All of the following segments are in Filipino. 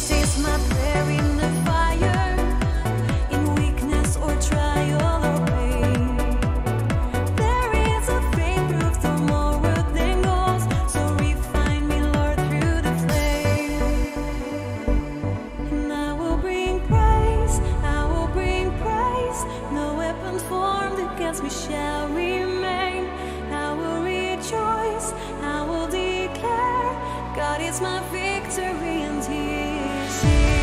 This is my prayer in the fire, in we shall remain. I will rejoice, I will declare, God is my victory and He is here.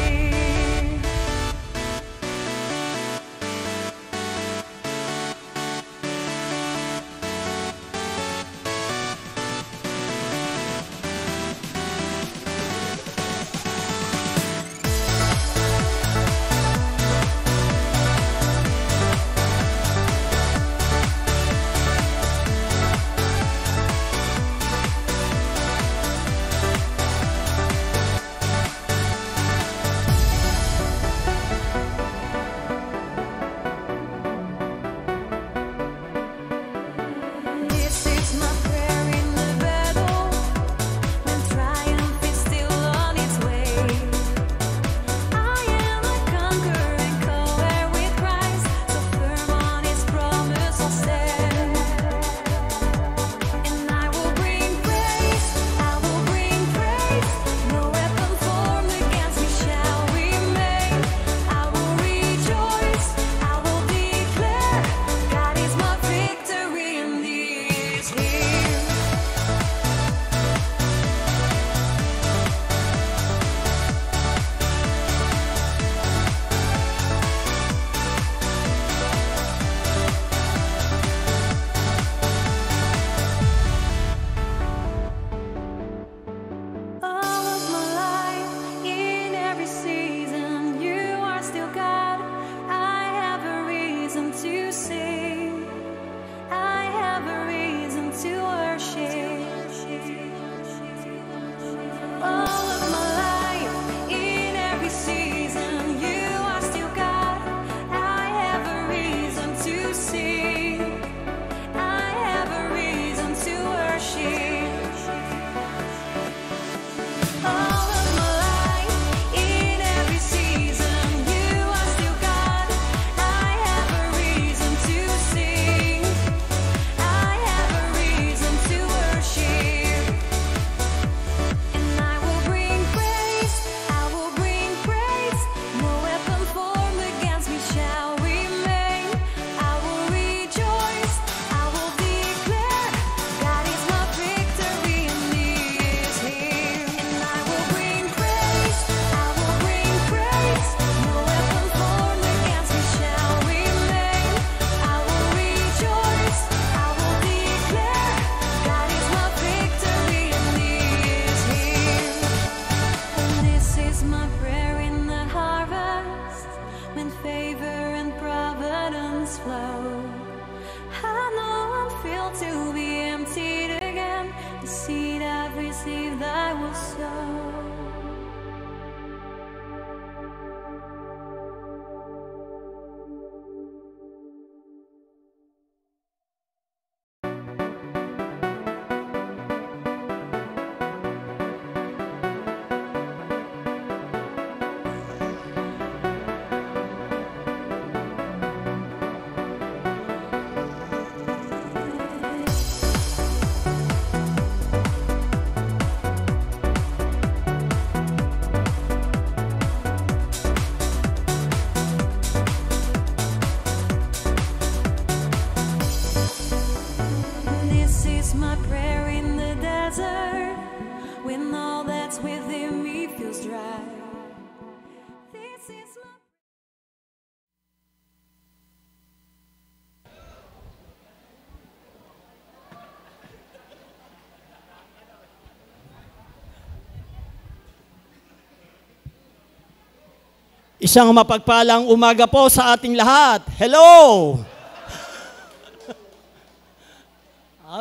Isang mapagpalang umaga po sa ating lahat. Hello!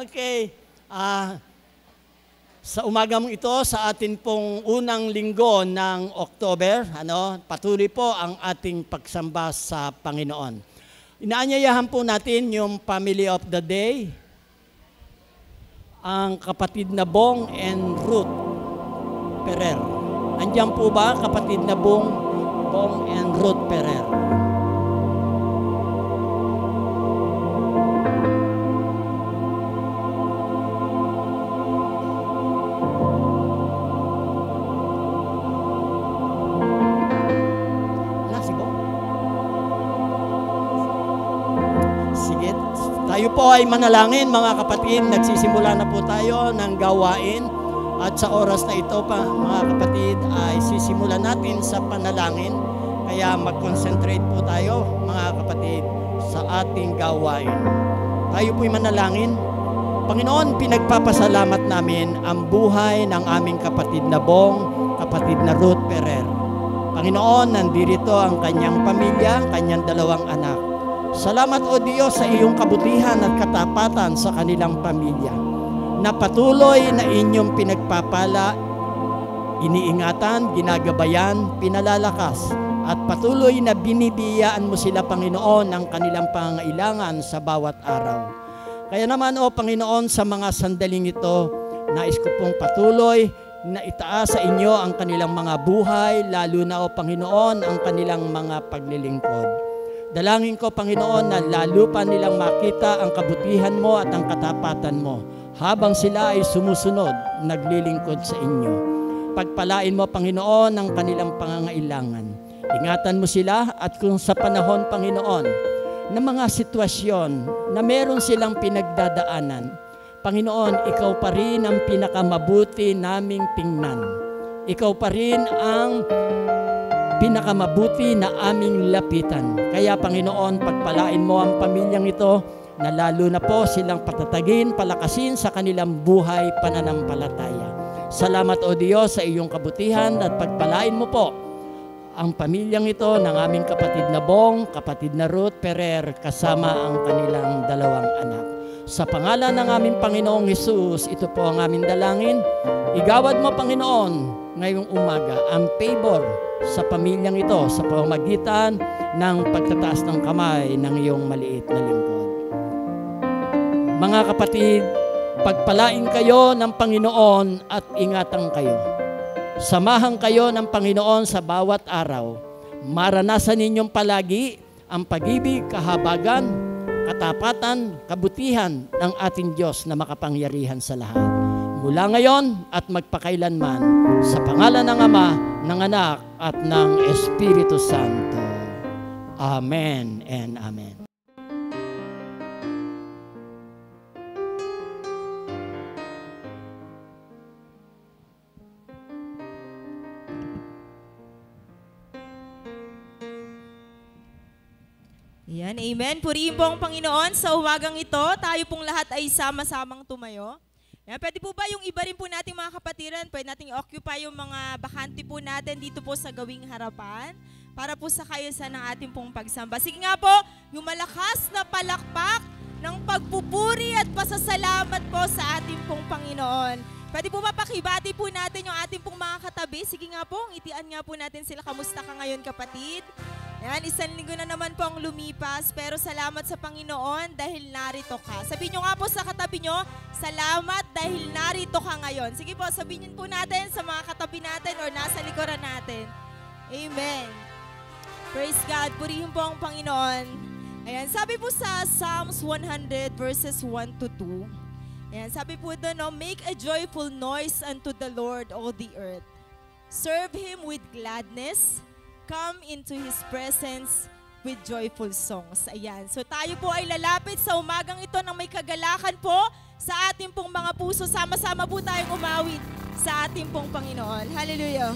Okay. Sa umagang ito, sa atin pong unang linggo ng October, patuloy po ang ating pagsamba sa Panginoon. Inaanyayahan po natin yung Family of the Day, ang kapatid na Bong and Ruth Ferrer. Andiyan po ba kapatid na Bong and Ruth Ferrer? Sige, Tayo po ay manalangin mga kapatid. Nagsisimula na po tayo ng gawain. At sa oras na ito pa mga kapatid ay sisimulan natin sa panalangin. Kaya mag-concentrate po tayo mga kapatid sa ating gawain. Tayo po'y manalangin. Panginoon, pinagpapasalamat namin ang buhay ng aming kapatid na Bong, kapatid na Ruth Ferrer. Panginoon, nandirito ang kanyang pamilya, kanyang 2 anak. Salamat o Diyos sa iyong kabutihan at katapatan sa kanilang pamilya, na patuloy na inyong pinagpapala, iniingatan, ginagabayan, pinalalakas, at patuloy na binibiyaan mo sila, Panginoon, ng kanilang pangailangan sa bawat araw. Kaya naman, O Panginoon, sa mga sandaling ito, nais ko pong patuloy na itaas sa inyo ang kanilang mga buhay, lalo na, O Panginoon, ang kanilang mga paglilingkod. Dalangin ko, Panginoon, na lalo pa nilang makita ang kabutihan mo at ang katapatan mo habang sila ay sumusunod, naglilingkod sa inyo. Pagpalain mo, Panginoon, ang kanilang pangangailangan. Ingatan mo sila at kung sa panahon, Panginoon, na mga sitwasyon na meron silang pinagdadaanan, Panginoon, ikaw pa rin ang pinakamabuti naming tingnan. Ikaw pa rin ang pinakamabuti na aming lapitan. Kaya, Panginoon, pagpalain mo ang pamilyang ito na lalo na po silang patatagin, palakasin sa kanilang buhay pananampalataya. Salamat, O Diyos, sa iyong kabutihan at pagpalain mo po ang pamilyang ito ng aming kapatid na Bong, kapatid na Ruth Ferrer, kasama ang kanilang 2 anak. Sa pangalan ng aming Panginoong Hesus, ito po ang aming dalangin. Igawad mo, Panginoon, ngayong umaga ang favor sa pamilyang ito sa pamamagitan ng pagtataas ng kamay ng iyong maliit na lingkod. Mga kapatid, pagpalain kayo ng Panginoon at ingatan kayo. Samahan kayo ng Panginoon sa bawat araw. Maranasan ninyong palagi ang pag-ibig, kahabagan, katapatan, kabutihan ng ating Diyos na makapangyarihan sa lahat. Mula ngayon at magpakailanman, sa pangalan ng Ama, ng Anak, at ng Espiritu Santo. Amen and Amen. Yan, amen. Purihin po ang Panginoon. Sa umagang ito, tayo pong lahat ay sama-samang tumayo. Yan, pwede po ba yung iba rin po nating mga kapatiran, pwede nating occupy yung mga bakante po natin dito po sa gawing harapan para po sa kayusan ng ating pong pagsamba. Sige nga po, yung malakas na palakpak ng pagpupuri at pasasalamat po sa ating pong Panginoon. Pwede po ba pakibati po natin yung ating pong mga katabi? Sige nga po, ngitian nga po natin sila. Kamusta ka ngayon, kapatid? Yan, 1 linggo na naman po ang lumipas, pero salamat sa Panginoon dahil narito ka. Sabihin nyo nga po sa katabi nyo, salamat dahil narito ka ngayon. Sige po, sabihin po natin sa mga katabi natin or nasa likuran natin. Amen. Praise God, purihin po ang Panginoon. Ayan, sabi po sa Psalms 100 verses 1 to 2. Ayan, sabi po doon, no, make a joyful noise unto the Lord, all the earth. Serve Him with gladness. Come into His presence with joyful songs. Ayan. So tayo po ay lalapit sa umagang ito ng may kagalakan po sa ating pong mga puso. Sama-sama po tayong umawit sa ating pong Panginoon. Hallelujah.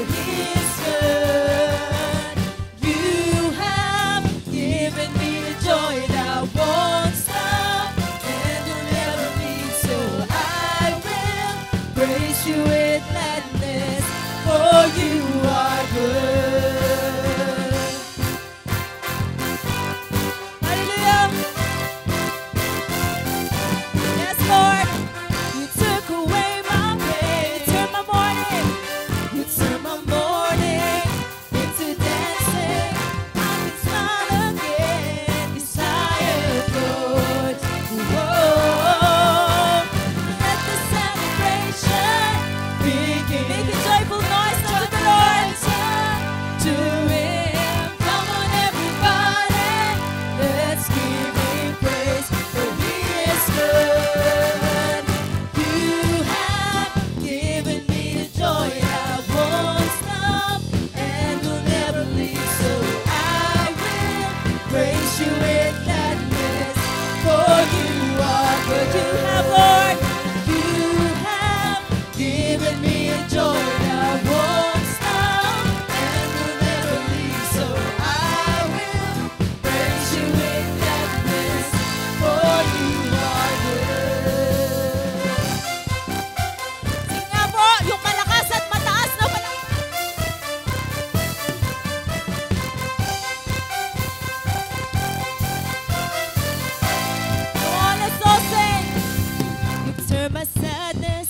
His good. Hallelujah. Yes, Lord. You took away my pain. You turned my morning. You turned my morning into dancing. I can smile again. Desire good. Whoa. Let the celebration begin. Make a joyful noise unto the Lord. To Him. Come on, everybody. Let's give Him praise. For He is good. You have given me the joy that won't stop and will never leave. So I will praise you with gladness. For you are good. You have, Lord. You have given me a joy that won't stop and will never leave. So I will praise you with gladness. For you are good. Sing nga po, yung malakas at mataas na Come on, let's all sing. You turn my sadness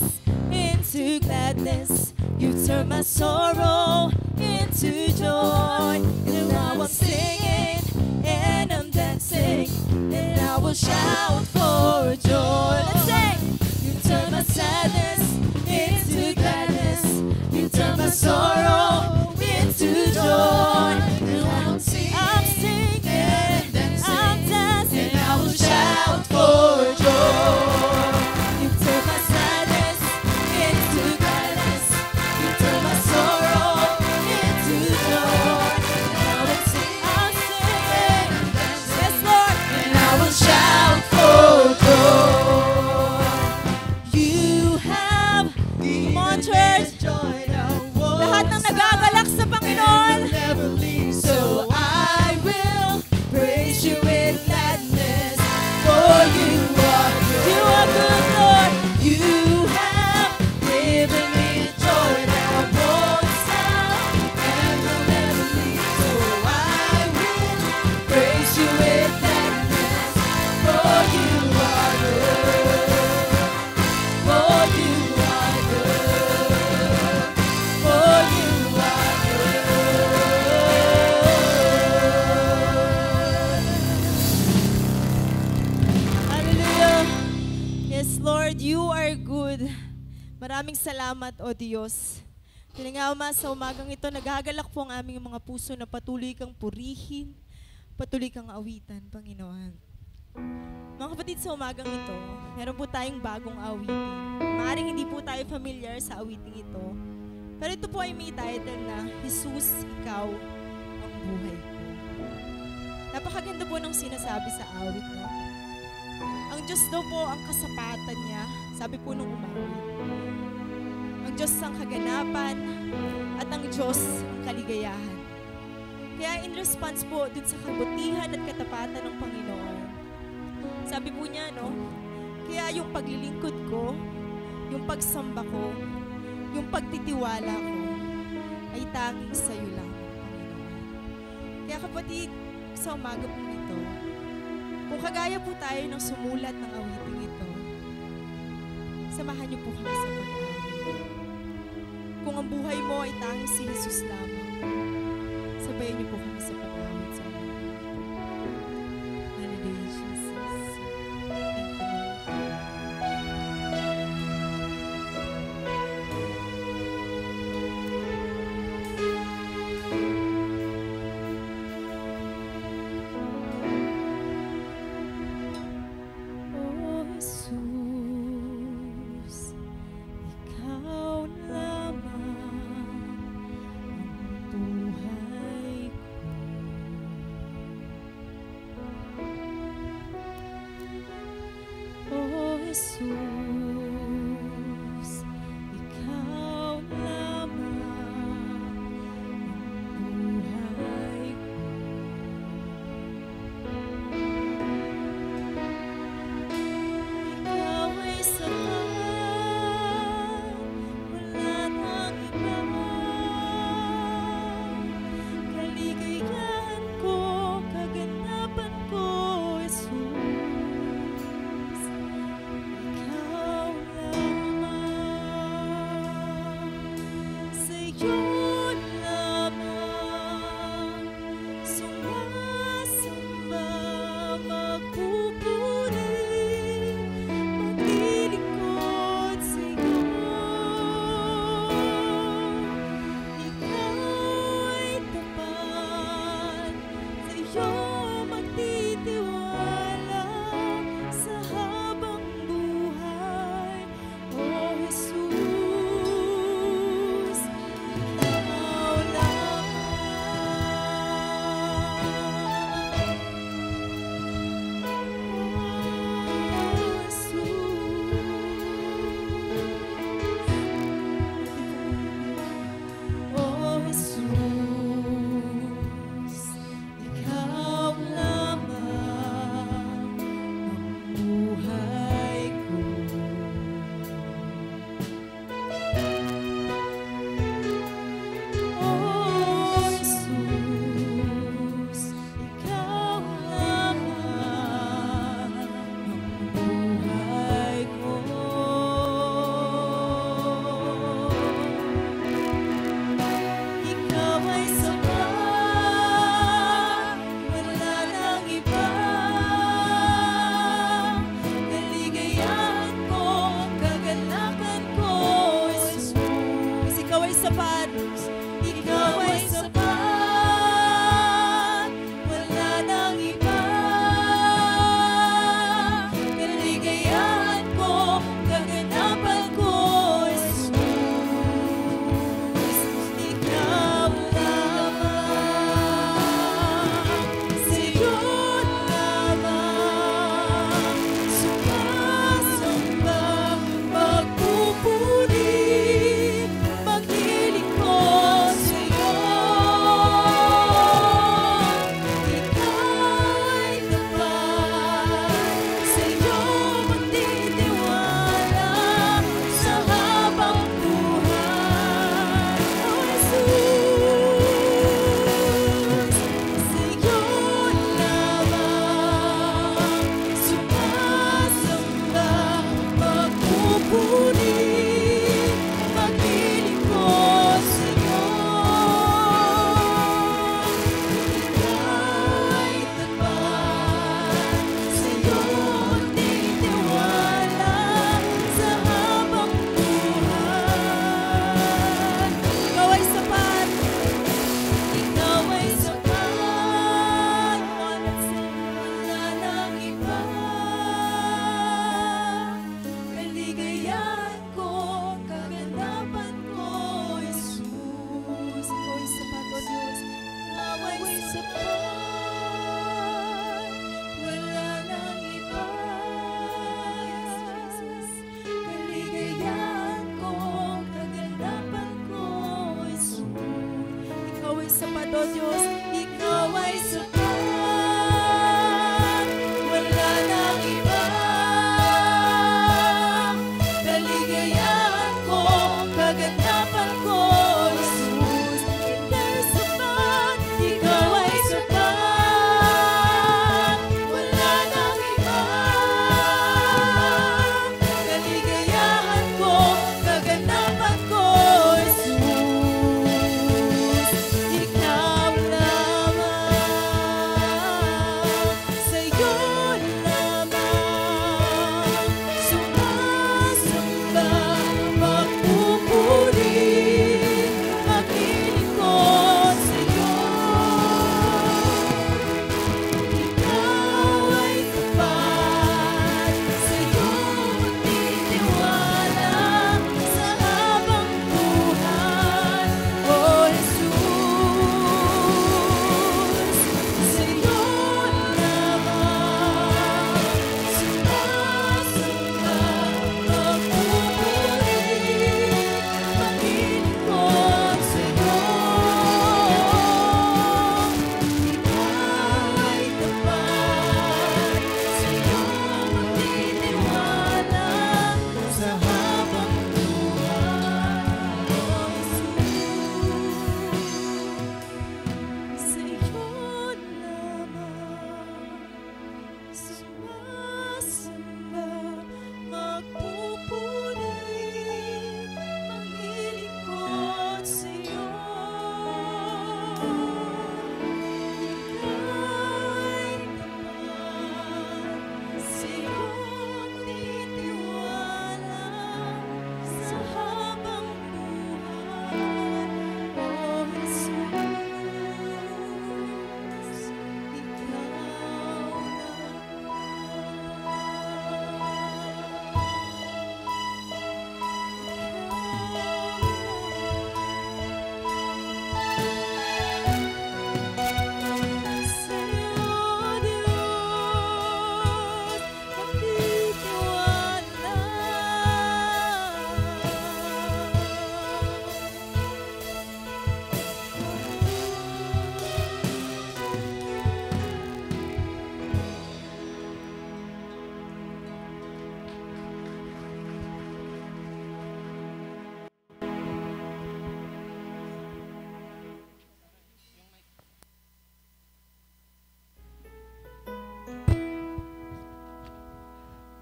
into gladness. You turn my sorrow into joy. And now I'm singing and I'm dancing. And I will shout for joy. Let's sing. You turn my sadness into gladness. You turn my sorrow into joy. And I'm singing and dancing. And I will shout for joy. You turn my sadness into gladness. You turn my sorrow into joy. And I'm singing, yes, Lord. And I will shout for joy. You have, come on, church. Lahat ng nagagalak sa Panginoon. So I will praise you with gladness. For you are good. You are good, Lord. You have given me a joy that won't stop and will never leave. So I will praise you with gladness. For you are good. For you are good. For you are good. Hallelujah. Yes, Lord, you are good. Maraming salamat, O Diyos. Tinangama sa umagang ito, naghagalak po ang aming mga puso na patuloy kang purihin, patuloy kang awitan, Panginoon. Mga kapatid, sa umagang ito, meron po tayong bagong awitin. Maaaring hindi po tayo familiar sa awiting ito, pero ito po ay may title na, Jesus, Ikaw ang Buhay Ko. Napakaganda po ng sinasabi sa awit, no? Ang Diyos daw po ang kasapatan niya, sabi po nung umawit. Ang Diyos ang kaganapan at ang Diyos ang kaligayahan. Kaya in response po dun sa kabutihan at katapatan ng Panginoon, sabi po niya, no, kaya yung paglilingkod ko, yung pagsamba ko, yung pagtitiwala ko, ay tanging sa iyo lang, Panginoon. Kaya kapatid, sa umaga po ito, kung kagaya po tayo ng sumulat ng awiting ito, samahan niyo po kami sa pag-awit. Kung ang buhay mo ay tanging si Jesus lamang, sabayan niyo po kami sa pag-awit sa umaga. Hallelujah, Jesus. Thank you, Lord. Oh, Jesus, Ikaw lamang ang buhay ko. Oh, Jesus, Ikaw lamang ang buhay ko. Ikaw ay sapat, wala nang iba.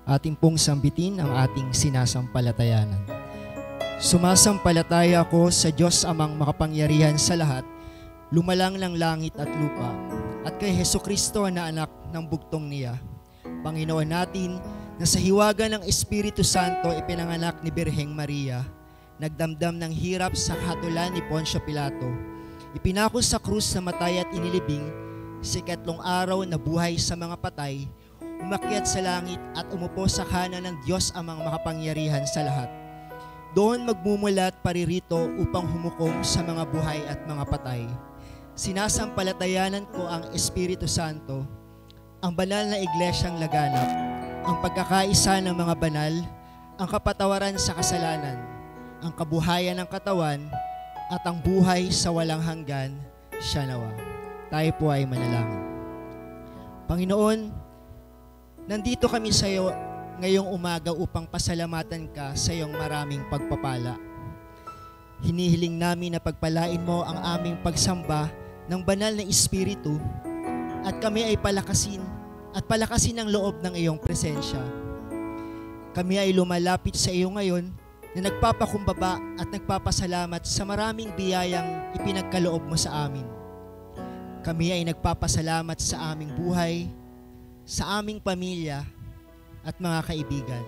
ating pong sambitin ang ating sinasampalatayanan. Sumasampalataya ako sa Diyos Amang makapangyarihan sa lahat, lumalang ng langit at lupa, at kay Hesukristo na anak ng bugtong niya. Panginoon natin, na sa hiwaga ng Espiritu Santo ipinanganak ni Birheng Maria, nagdamdam ng hirap sa hatulan ni Poncio Pilato, ipinako sa krus na matay at inilibing, sa ikatlong araw na buhay sa mga patay, umakyat sa langit at umupo sa kanan ng Diyos amang makapangyarihan sa lahat. Doon magmumulat paririto upang humukom sa mga buhay at mga patay. Sinasampalatayanan ko ang Espiritu Santo, ang banal na iglesyang laganap, ang pagkakaisa ng mga banal, ang kapatawaran sa kasalanan, ang kabuhayan ng katawan, at ang buhay sa walang hanggan, siya nawa. Tayo po ay manalangin. Panginoon, nandito kami sa iyo ngayong umaga upang pasalamatan ka sa iyong maraming pagpapala. Hinihiling namin na pagpalain mo ang aming pagsamba ng banal na Espiritu at kami ay palakasin ang loob ng iyong presensya. Kami ay lumalapit sa iyo ngayon na nagpapakumbaba at nagpapasalamat sa maraming biyayang ipinagkaloob mo sa amin. Kami ay nagpapasalamat sa aming buhay, sa aming pamilya at mga kaibigan.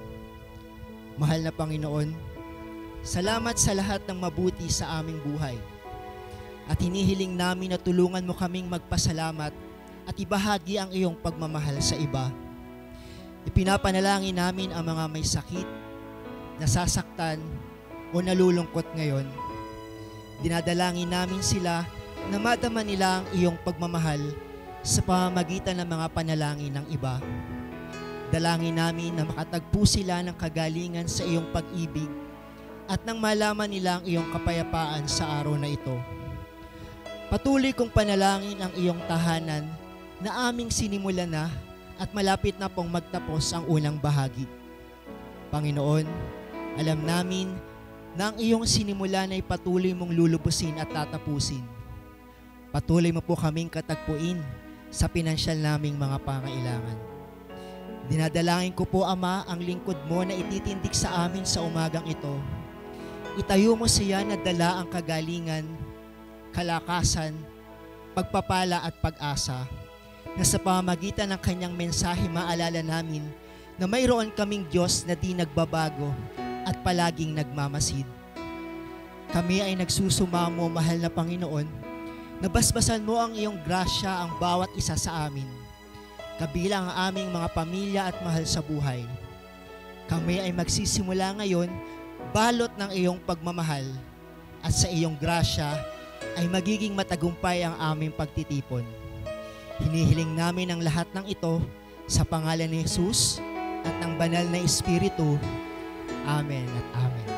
Mahal na Panginoon, salamat sa lahat ng mabuti sa aming buhay. At hinihiling namin na tulungan mo kaming magpasalamat at ibahagi ang iyong pagmamahal sa iba. Ipinapanalangin namin ang mga may sakit, nasasaktan o nalulungkot ngayon. Dinadalangin namin sila na madama nila ang iyong pagmamahal sa pamamagitan ng mga panalangin ng iba. Dalangin namin na makatagpo sila ng kagalingan sa iyong pag-ibig at nang malaman nila ang iyong kapayapaan sa araw na ito. Patuloy kong panalangin ang iyong tahanan na aming sinimulan na at malapit na pong magtapos ang unang bahagi. Panginoon, alam namin na ang iyong sinimulan ay patuloy mong lulubusin at tatapusin. Patuloy mo po kaming katagpuin sa pinansyal naming mga pangailangan. Dinadalangin ko po, Ama, ang lingkod mo na ititindig sa amin sa umagang ito. Itayo mo siya na dala ang kagalingan, kalakasan, pagpapala at pag-asa, na sa pamamagitan ng kanyang mensahe maalala namin na mayroon kaming Diyos na di nagbabago at palaging nagmamasid. Kami ay nagsusumamo, mahal na Panginoon, na basbasan mo ang iyong grasya ang bawat isa sa amin, kabilang ang aming mga pamilya at mahal sa buhay. Kami ay magsisimula ngayon balot ng iyong pagmamahal at sa iyong grasya ay magiging matagumpay ang aming pagtitipon. Hinihiling namin ang lahat ng ito sa pangalan ni Jesus at ng banal na Espiritu. Amen at amen.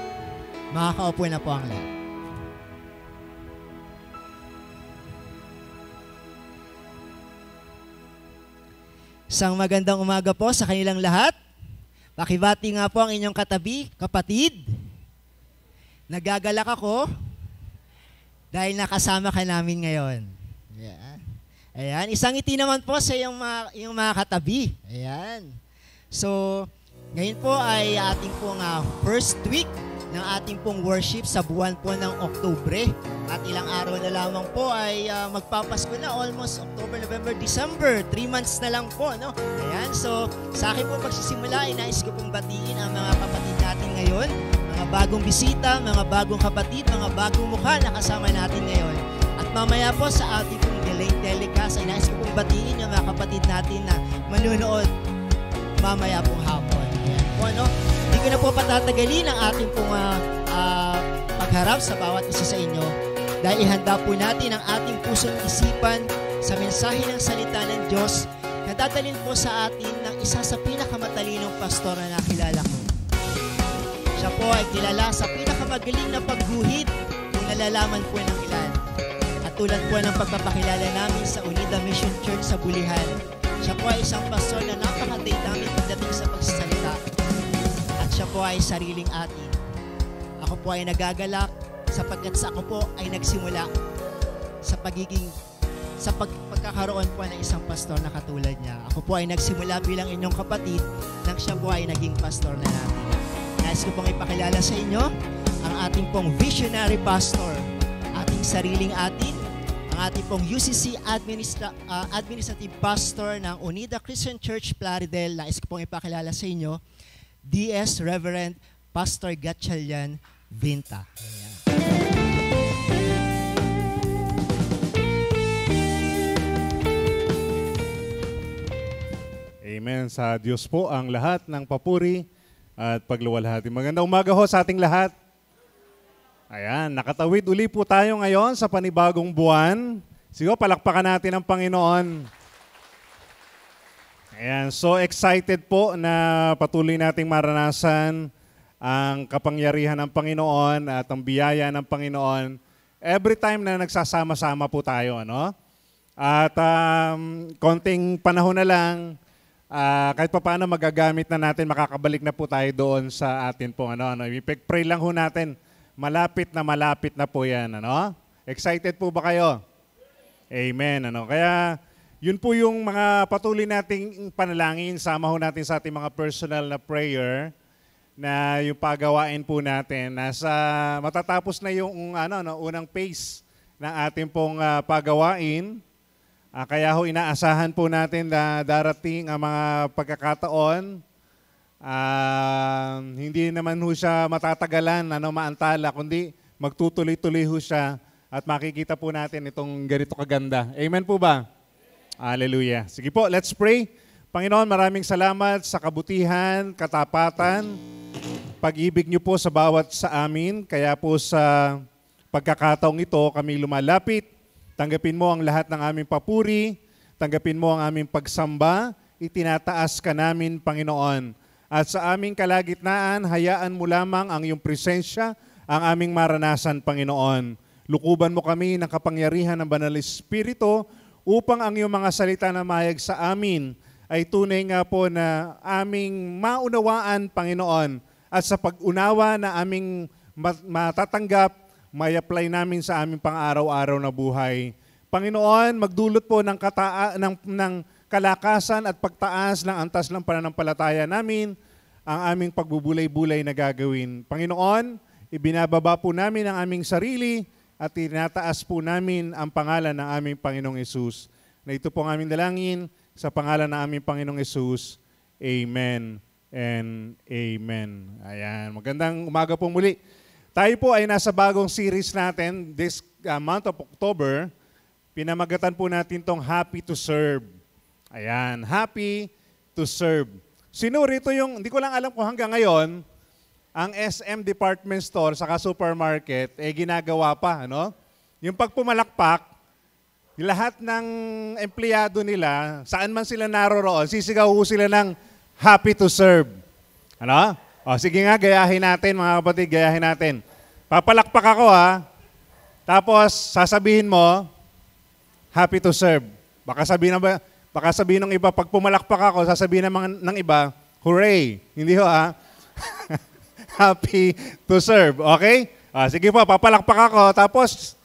Makakaupo na po ang lahat. Isang magandang umaga po sa kanilang lahat. Pakibati nga po ang inyong katabi, kapatid. Nagagalak ako dahil nakasama ka namin ngayon. Yeah. Ayan, isang ngiti naman po sa iyong mga katabi. Ayan. So, ngayon po ay ating pong first week ng ating pong worship sa buwan po ng Oktubre. At ilang araw na lamang po ay magpapasko na, almost October, November, December. 3 months na lang po, no? Ayan, so sa akin po pagsisimula, nais ko pong batiin ang mga kapatid natin ngayon. Mga bagong bisita, mga bagong kapatid, mga bagong mukha na kasama natin ngayon. At mamaya po sa ating pong delayed telecast, ay nais ko pong batiin yung mga kapatid natin na manunood mamaya pong hapon. Ayan po, no? Hindi ko na po patatagalin ang ating pong pagharap sa bawat isa sa inyo dahil ihanda po natin ang ating puso't isipan sa mensahe ng salita ng Diyos na dadalhin po sa atin ng isa sa pinakamatalinong pastor na nakilala ko. Siya po ay kilala sa pinakamagaling na pagguhit kung nalalaman po ng ilan. At tulad po ng pagpapakilala namin sa Unida Mission Church sa Bulihan, siya po ay isang pastor na napaka-dynamic pagdating sa pagsasalita. At siya po ay sariling atin. Ako po ay nagagalak sapagkat sa ako po ay nagsimula sa pagkakaroon po ng isang pastor na katulad niya. Ako po ay nagsimula bilang inyong kapatid nang siya po ay naging pastor na natin. Nais ko pong ipakilala sa inyo ang ating pong visionary pastor, ating sariling atin, ang ating pong UCC Administrative Pastor ng Unida Christian Church Plaridel. Nais ko pong ipakilala sa inyo, DS Reverend Pastor Gatchalian Vinta. Amen. Sa Diyos po ang lahat ng papuri at pagluwalhati. Magandang umaga ho sa ating lahat. Ayan, nakatawid uli po tayo ngayon sa panibagong buwan. Sige, palakpakan natin ang Panginoon. Ayan, so excited po na patuloy nating maranasan ang kapangyarihan ng Panginoon at ang biyaya ng Panginoon every time na nagsasama-sama po tayo. Ano? At konting panahon na lang, kahit pa paano magagamit na natin, makakabalik na po tayo doon sa atin po. I-pray lang ho natin. Malapit na po yan. Excited po ba kayo? Amen. Kaya yun po yung mga patuloy nating panalangin. Sama ho natin sa ating mga personal na prayer na yung pagawain po natin. Matatapos na yung unang phase ng ating pong pagawain. Kaya ho inaasahan po natin na darating ang mga pagkakataon. Hindi naman ho siya matatagalan, maantala, kundi magtutuloy-tuloy ho siya at makikita po natin itong ganito kaganda. Amen po ba? Hallelujah. Sige po, let's pray. Panginoon, maraming salamat sa kabutihan, katapatan, pag-ibig niyo po sa bawat sa amin. Kaya po sa pagkakataong ito, kami lumalapit. Tanggapin mo ang lahat ng aming papuri, tanggapin mo ang aming pagsamba, itinataas ka namin, Panginoon. At sa aming kalagitnaan, hayaan mo lamang ang iyong presensya, ang aming maranasan, Panginoon. Lukuban mo kami ng kapangyarihan ng Banal Espiritu upang ang iyong mga salita na mayag sa amin ay tunay nga po na aming maunawaan, Panginoon. At sa pag-unawa na aming matatanggap, may apply namin sa aming pang-araw-araw na buhay. Panginoon, magdulot po ng kalakasan at pagtaas ng antas ng pananampalataya namin, ang aming pagbubulay-bulay na gagawin. Panginoon, ibinababa po namin ang aming sarili at tinataas po namin ang pangalan ng aming Panginoong Hesus. Na ito po ang aming dalangin sa pangalan ng aming Panginoong Hesus. Amen and amen. Ayan, magandang umaga po muli. Tayo po ay nasa bagong series natin this month of October. Pinamagatan po natin tong Happy to Serve. Ayan, happy to serve. Sino rito yung, hindi ko lang alam kung hanggang ngayon, ang SM department store saka supermarket, ginagawa pa, Yung pagpumalakpak, lahat ng empleyado nila, saan man sila naroroon, sisigaw sila ng happy to serve. Sige nga, gayahin natin mga kapatid, gayahin natin. Papalakpak ako tapos sasabihin mo, happy to serve. Baka sabihin ng iba, pag pumalakpak ako, sasabihin ng iba, hooray! Hindi ho happy to serve. Okay? Sige po, papalakpak ako. Tapos,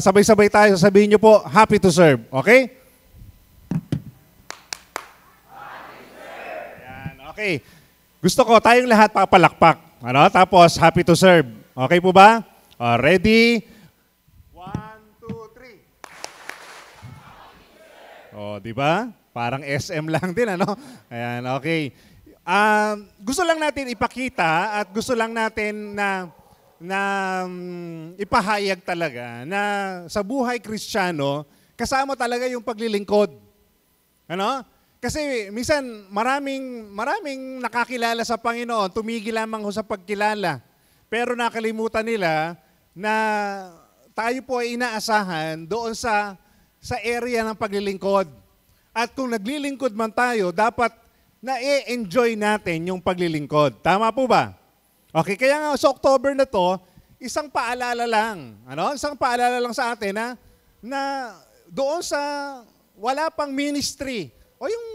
sabay-sabay tayo. Sasabihin nyo po, happy to serve. Okay? Ayan, okay. Gusto ko, tayong lahat papalakpak. Tapos, happy to serve. Okay po ba? Ready? Di ba? Parang SM lang din, Ayan, okay. Gusto lang natin ipakita at gusto lang natin na ipahayag talaga na sa buhay Kristiyano, kasama talaga yung paglilingkod. Kasi minsan maraming nakakilala sa Panginoon, tumigil lamang ho sa pagkilala. Pero nakalimutan nila na tayo po ay inaasahan doon sa area ng paglilingkod. At kung naglilingkod man tayo, dapat na-enjoy natin yung paglilingkod. Tama po ba? Okay, kaya nga sa October na to, isang paalala lang. Isang paalala lang sa atin na doon sa wala pang ministry o yung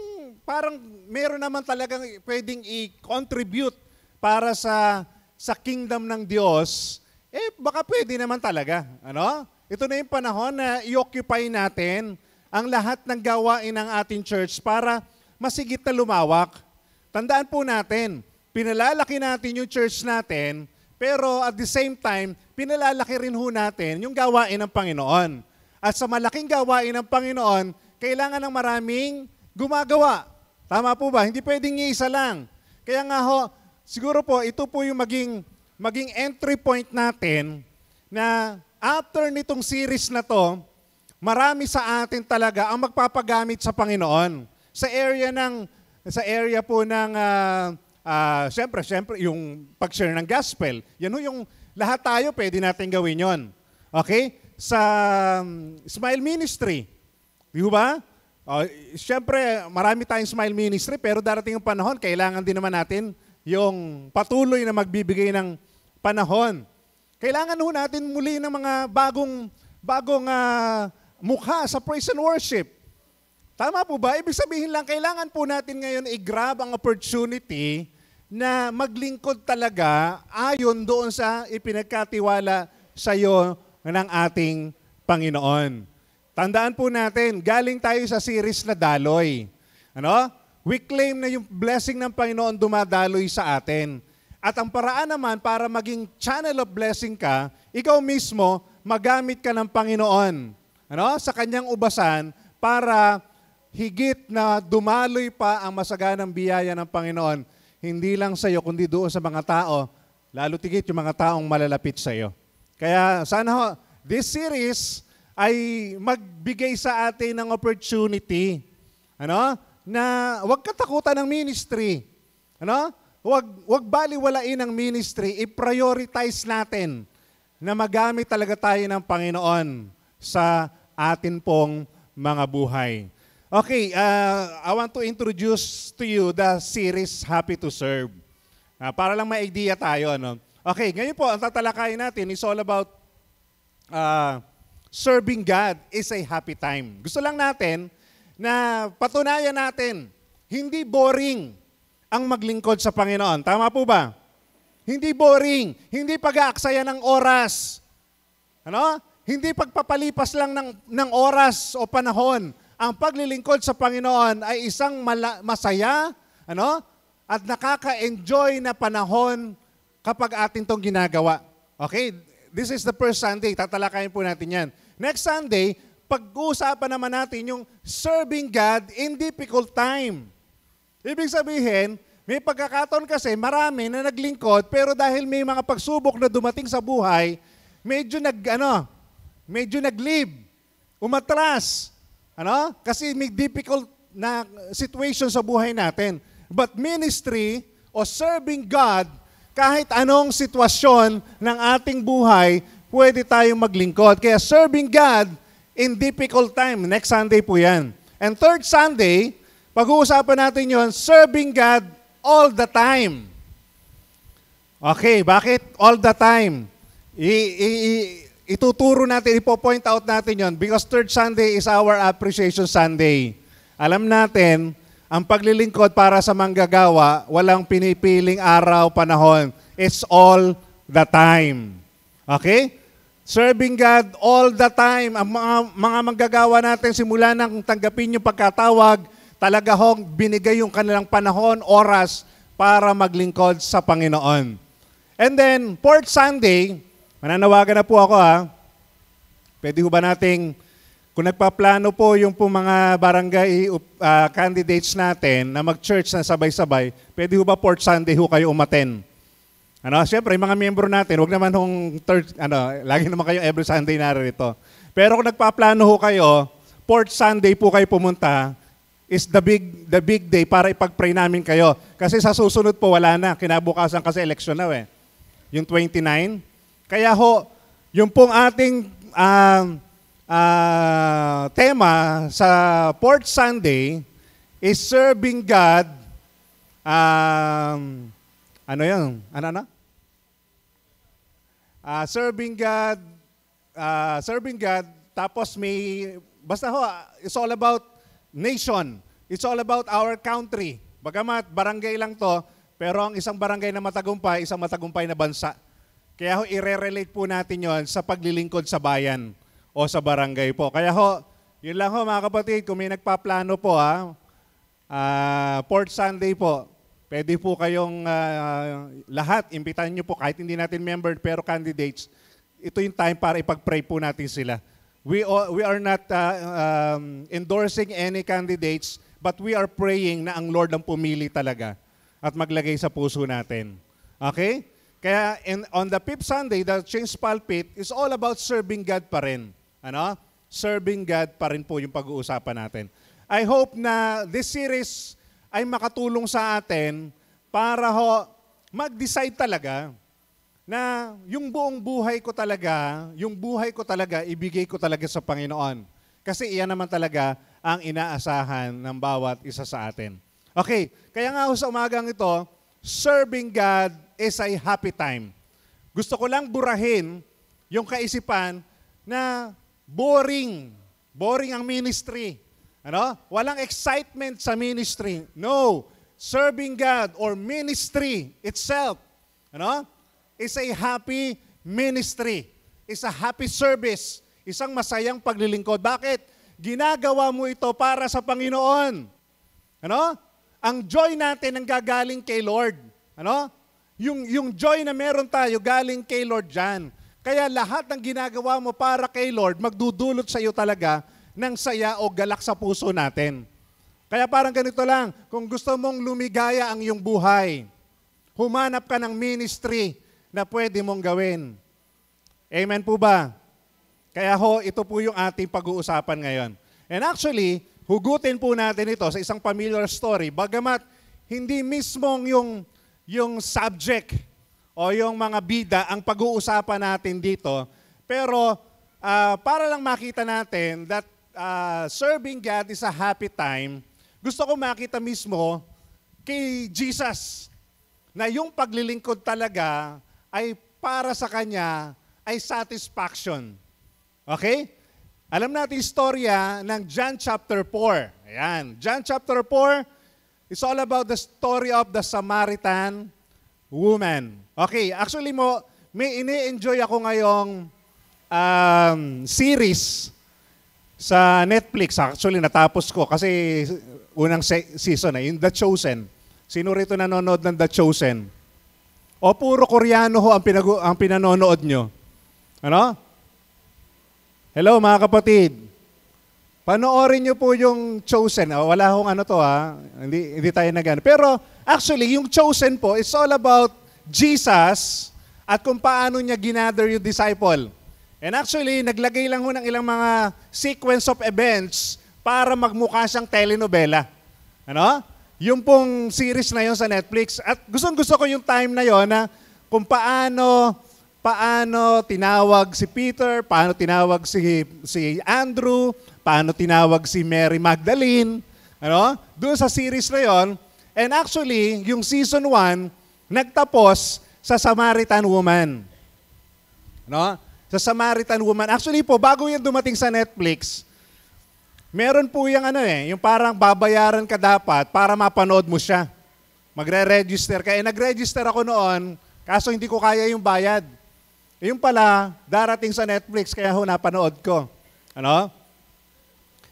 parang meron naman talagang pwedeng i-contribute para sa kingdom ng Diyos, baka pwede naman talaga. Ito na yung panahon na i-occupy natin ang lahat ng gawain ng ating church para masigit na lumawak. Tandaan po natin, pinalalaki natin yung church natin, pero at the same time, pinalalaki rin ho natin yung gawain ng Panginoon. At sa malaking gawain ng Panginoon, kailangan ng maraming gumagawa. Tama po ba? Hindi pwedeng isa lang. Kaya nga ho, siguro po, ito po yung maging entry point natin na after nitong series na to, marami sa atin talaga ang magpapagamit sa Panginoon. Sa area po ng, siyempre, yung pag-share ng gospel. Yan ho yung lahat tayo pwede natin gawin yon. Okay? Sa Smile Ministry. Di ba? Siyempre, marami tayong Smile Ministry, pero darating yung panahon, kailangan din naman natin yung patuloy na magbibigay ng panahon. Kailangan ho natin muli ng mga bagong mukha sa praise and worship. Tama po ba? Ibig sabihin lang, kailangan po natin ngayon i-grab ang opportunity na maglingkod talaga ayon doon sa ipinagkatiwala sa iyo ng ating Panginoon. Tandaan po natin, galing tayo sa series na Daloy. Ano? We claim na yung blessing ng Panginoon dumadaloy sa atin. At ang paraan naman para maging channel of blessing ka, ikaw mismo magamit ka ng Panginoon. Ano? Sa kanyang ubasan para higit na dumaloy pa ang masaganang biyaya ng Panginoon. Hindi lang sa iyo, kundi doon sa mga tao, lalo tigit yung mga taong malalapit sa iyo. Kaya sana ho, this series ay magbigay sa atin ng opportunity, na huwag katakutan ng ministry. Huwag baliwalain ang ministry, i-prioritize natin na magamit talaga tayo ng Panginoon sa atin pong mga buhay. Okay, I want to introduce to you the series Happy to Serve. Para lang may idea tayo, Okay, ngayon po, ang tatalakayin natin is all about serving God is a happy time. Gusto lang natin na patunayan natin, hindi boring ang maglingkod sa Panginoon. Tama po ba? Hindi boring, hindi pag-aaksaya ng oras. Hindi pagpapalipas lang ng oras o panahon. Ang paglilingkod sa Panginoon ay isang masaya, at nakaka-enjoy na panahon kapag atin tong ginagawa. Okay, this is the first Sunday. Tatalakayin po natin yan. Next Sunday, pag-uusapan naman natin yung serving God in difficult time. Ibig sabihin, may pagkakataon kasi marami na naglingkod, pero dahil may mga pagsubok na dumating sa buhay, medyo nag-leave, umatras. Kasi may difficult na situation sa buhay natin. But ministry o serving God, kahit anong sitwasyon ng ating buhay, pwede tayong maglingkod. Kaya serving God in difficult time. Next Sunday po yan. And third Sunday, pag-uusapan natin yon, serving God all the time. Okay, bakit all the time? Ituturo natin, ipo-point out natin yon because third Sunday is our appreciation Sunday. Alam natin, ang paglilingkod para sa manggagawa, walang pinipiling araw, panahon. It's all the time. Okay? Serving God all the time. Ang mga manggagawa natin, simula nang tanggapin yung pagkatawag, talaga hong binigay yung kanilang panahon, oras, para maglingkod sa Panginoon. And then, fourth Sunday, mananawagan na po ako Pwede ba nating, kung nagpaplano po yung mga barangay candidates natin na mag-church na sabay-sabay, pwede ba fourth Sunday kayo umaten? Siyempre, yung mga miyembro natin, huwag naman lagi naman kayo every Sunday narito. Pero kung nagpaplano kayo, fourth Sunday po kayo pumunta, is the big day para ipag-pray namin kayo. Kasi sa susunod po wala na, kinabukasan kasi election na yung 29. Kaya yung pong ating tema sa fourth Sunday is serving God. Serving God. Tapos it's all about nation. It's all about our country. Bagamat barangay lang to, pero ang isang barangay na matagumpay, isang matagumpay na bansa. Kaya i-relate po natin yon sa paglilingkod sa bayan o sa barangay po. Kaya yun lang mga kapatid, kung may nagpaplano po fourth Sunday po, pwede po kayong lahat, imbitahan nyo po kahit hindi natin member pero candidates, ito yung time para ipag-pray po natin sila. We are not endorsing any candidates, but we are praying na ang Lord ang pumili talaga at maglagay sa puso natin. Okay? Kaya on the 5th Sunday, the Change Pulpit is all about serving God pa rin. Ano? Serving God pa rin po yung pag-uusapan natin. I hope na this series ay makatulong sa atin para mag-decide talaga na yung buong buhay ko talaga, ibigay ko talaga sa Panginoon. Kasi iyan naman talaga ang inaasahan ng bawat isa sa atin. Okay, kaya nga sa umagang ito, serving God is a happy time. Gusto ko lang burahin yung kaisipan na boring ang ministry. Ano? Walang excitement sa ministry. No, serving God or ministry itself, ano? Is a happy ministry. Is a happy service. Isang masayang paglilingkod. Bakit? Ginagawa mo ito para sa Panginoon. Ano? Ang joy natin ang gagaling kay Lord. Ano? Yung joy na meron tayo galing kay Lord dyan. Kaya lahat ng ginagawa mo para kay Lord, magdudulot sa iyo talaga ng saya o galak sa puso natin. Kaya parang ganito lang, kung gusto mong lumigaya ang iyong buhay, humanap ka ng ministry na pwede mong gawin. Amen po ba? Kaya ito po yung ating pag-uusapan ngayon. And actually, hugutin po natin ito sa isang familiar story, bagamat hindi mismong yung subject o yung mga bida ang pag-uusapan natin dito, pero para lang makita natin that serving God is a happy time, gusto ko makita mismo kay Jesus na yung paglilingkod talaga ay para sa Kanya ay satisfaction. Okay? Alam natin istorya ng John chapter 4. Ayan. John chapter 4 is all about the story of the Samaritan woman. Okay, actually may ini-enjoy ako ngayong series sa Netflix. Actually, natapos ko kasi unang season yung The Chosen. Sino rito nanonood ng The Chosen? O puro Koreano ang pinanonood nyo? Ano? Hello mga kapatid. Panoorin nyo po yung Chosen. Wala akong hindi tayo nagano. Pero actually, yung Chosen po, it's all about Jesus at kung paano niya ginather yung disciple. And actually, naglagay lang ng ilang mga sequence of events para magmukha siyang telenovela. Ano? Yung pong series na yon sa Netflix. At gustong-gusto ko yung time na yon na kung paano tinawag si Peter, paano tinawag si Andrew, paano tinawag si Mary Magdalene. Ano? Doon sa series na yon. And actually, yung season 1, nagtapos sa Samaritan woman. Ano? Sa Samaritan woman. Actually po, bago yan dumating sa Netflix, meron po yung yung parang babayaran ka dapat para mapanood mo siya. Magre-register ka. Nag-register ako noon, kaso hindi ko kaya yung bayad. Yung pala, darating sa Netflix, kaya napanood ko. Ano?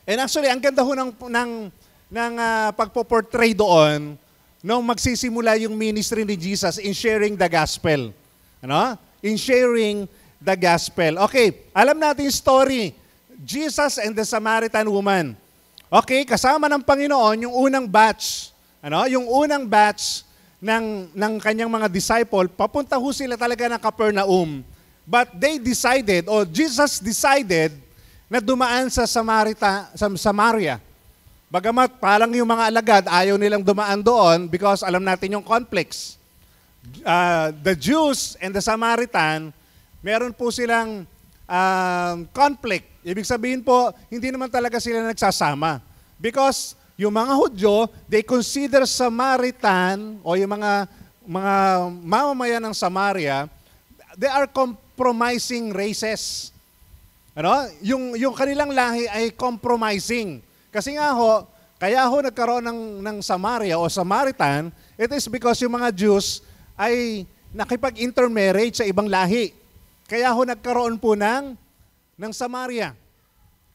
And actually, ang ganda ng pagpo-portray doon nung magsisimula yung ministry ni Jesus in sharing the gospel. Ano? In sharing the gospel. Okay, alam natin yung story. Jesus and the Samaritan woman. Okay, kasama ng Panginoon yung unang batch. Ano? Yung unang batch ng kanyang mga disciple, papunta sila talaga ng Capernaum. But they decided, or Jesus decided, na dumaan sa Samaria. Bagamat parang yung mga alagad, ayaw nilang dumaan doon because alam natin yung conflicts. The Jews and the Samaritan, meron po silang conflict. Ibig sabihin po, hindi naman talaga sila nagsasama. Because yung mga Hudyo, they consider Samaritan o yung mga mamamayan ng Samaria, they are compromising races. Ano? Yung kanilang lahi ay compromising. Kasi nga kaya nagkaroon ng Samaria o Samaritan, it is because yung mga Jews ay nakipag-intermarriage sa ibang lahi. Kaya nagkaroon po ng Samaria.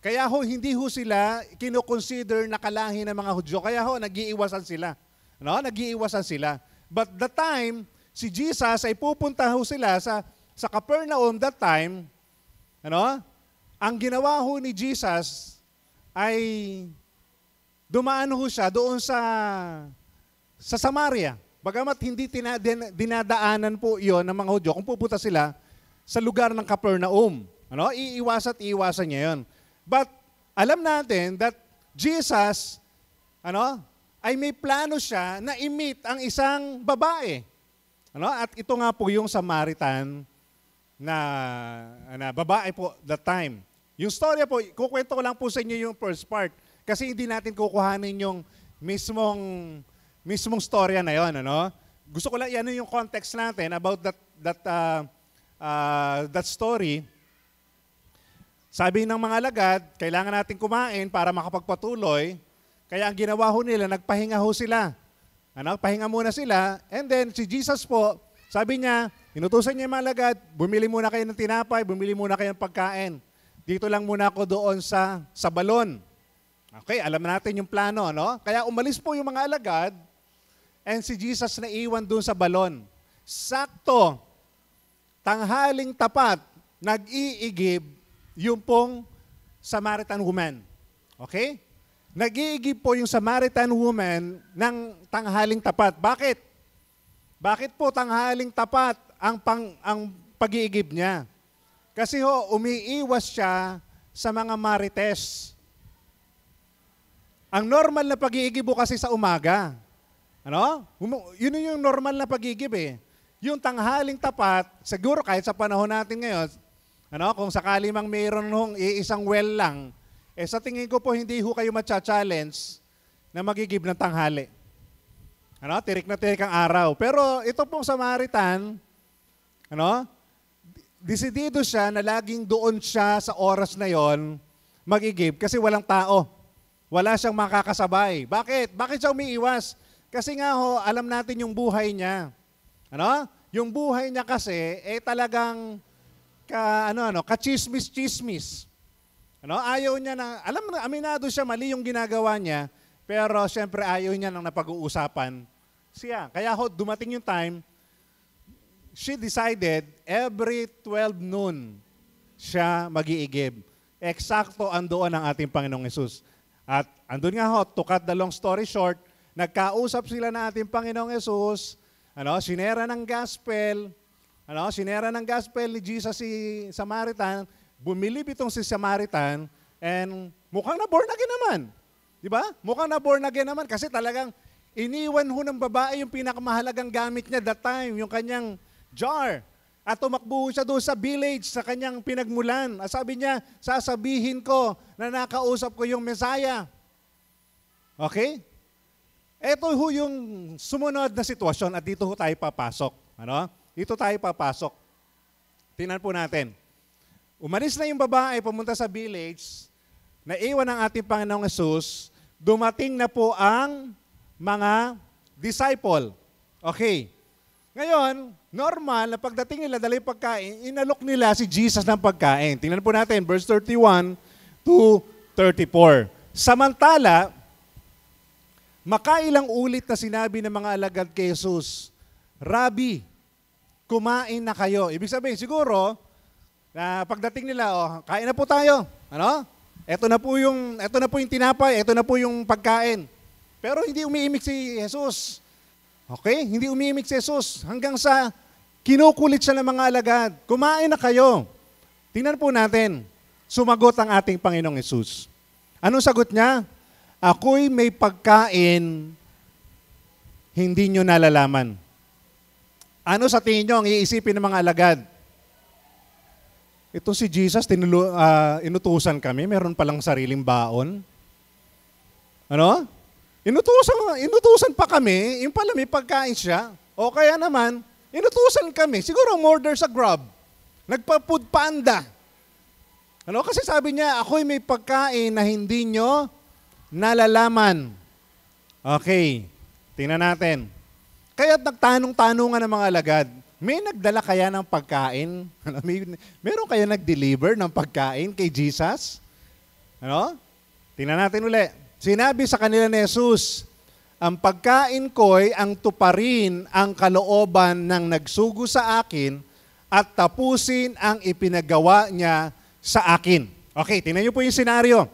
Kaya hindi sila kinoconsider na kalahi ng mga Hudyo. Kaya nag-iiwasan sila. No? Nag-iiwasan sila. But the time, si Jesus ay pupunta sila sa Capernaum that time, ano? ang ginawa ho ni Jesus ay dumaan ho siya doon sa Samaria. Bagamat hindi dinadaanan po iyon ng mga Hudyo kung pupunta sila sa lugar ng Capernaum. Ano? Iiwasan niya yun. But alam natin that Jesus, ay may plano siya na i-meet ang isang babae. At ito nga po yung Samaritan na babae po that time. Yung storya po, kukwento ko lang po sa inyo yung first part kasi hindi natin kukuhanin yung mismong storya na yon. Gusto ko lang yan yung context natin about that story. Sabi ng mga alagad, kailangan natin kumain para makapagpatuloy. Kaya ang ginawa ho nila, nagpahinga ho sila. Pahinga muna sila. And then si Jesus po, sabi niya, inutusan niya yung mga alagad, bumili muna kayo ng tinapay, bumili muna kayo ng pagkain. Dito lang muna ako doon sa balon. Okay, alam natin yung plano, Kaya umalis po yung mga alagad, and si Jesus na iwan doon sa balon. Sakto, tanghaling tapat, nag-iigib yung pong Samaritan woman. Okay? Nag-iigib po yung Samaritan woman ng tanghaling tapat. Bakit? Bakit po tanghaling tapat ang pag-iigib niya? Kasi umiiwas siya sa mga marites. Ang normal na pag-iigib po kasi sa umaga. Yun yung normal na pag-iigib eh. Yung tanghaling tapat, siguro kahit sa panahon natin ngayon, kung sakali mang mayroon nung iisang well lang, sa tingin ko po hindi ho kayo matcha-challenge na magigib ng tanghali. Tirik na tirik ang araw. Pero ito pong Samaritan, desidido siya na laging doon siya sa oras na yon magigib kasi walang tao. Wala siyang makakasabay. Bakit? Bakit siya umiiwas? Kasi nga alam natin yung buhay niya. Yung buhay niya kasi talagang ka-chismis-chismis. Ayaw niya aminado siya, mali yung ginagawa niya, pero siyempre ayaw niya nang napag-uusapan siya. Kaya dumating yung time, she decided every 12 noon siya mag-iigib. Eksakto andoon ang ating Panginoong Hesus. At andun nga to cut the long story short, nagkausap sila na ating Panginoong Hesus, sinera ng gospel, sinera ng gospel ni Jesus si Samaritan, bumilib itong si Samaritan, and mukhang na born again naman. Di ba? Mukhang na born again naman kasi talagang iniwan ho ng babae yung pinakamahalagang gamit niya that time, yung kanyang jar. At tumakbo siya doon sa village, sa kanyang pinagmulan. At sabi niya, sasabihin ko na nakausap ko yung Messiah. Okay? Ito ho yung sumunod na sitwasyon at dito ho tayo papasok. Dito tayo papasok. Tingnan po natin. Umalis na yung babae, pumunta sa village, naiwan ang ating Panginoong Hesus, dumating na po ang mga disciple. Okay. Ngayon, normal na pagdating nila dala yung pagkain, inalok nila si Jesus ng pagkain. Tingnan po natin, verse 31 to 34. Samantala, makailang ulit na sinabi ng mga alagad kay Jesus, Rabbi, kumain na kayo. Ibig sabihin, siguro, na pagdating nila, kain na po tayo. Ito na po yung tinapay, ito na po yung pagkain. Pero hindi umiimik si Jesus. Okay? Hindi umiimik si Jesus hanggang sa kinukulit siya ng mga alagad. Kumain na kayo. Tingnan po natin. Sumagot ang ating Panginoong Hesus. Anong sagot niya? Ako'y may pagkain, hindi nyo nalalaman. Ano sa tingin nyo ang iisipin ng mga alagad? Ito si Jesus, inutusan kami, meron palang sariling baon. Inutusan pa kami, yung pala may pagkain siya. O kaya naman, inutusan kami, siguro order sa Grab. Nagpa-food panda. Kasi sabi niya, ako'y may pagkain na hindi nyo nalalaman. Okay, tingnan natin. Kaya nagtanong-tanungan ng mga alagad, may nagdala kaya ng pagkain? Meron kaya nag-deliver ng pagkain kay Jesus? Tingnan natin ulit. Sinabi sa kanila ni Jesus, ang pagkain ko'y ang tuparin ang kalooban ng nagsugo sa akin at tapusin ang ipinagawa niya sa akin. Okay, tingnan niyo po yung senaryo.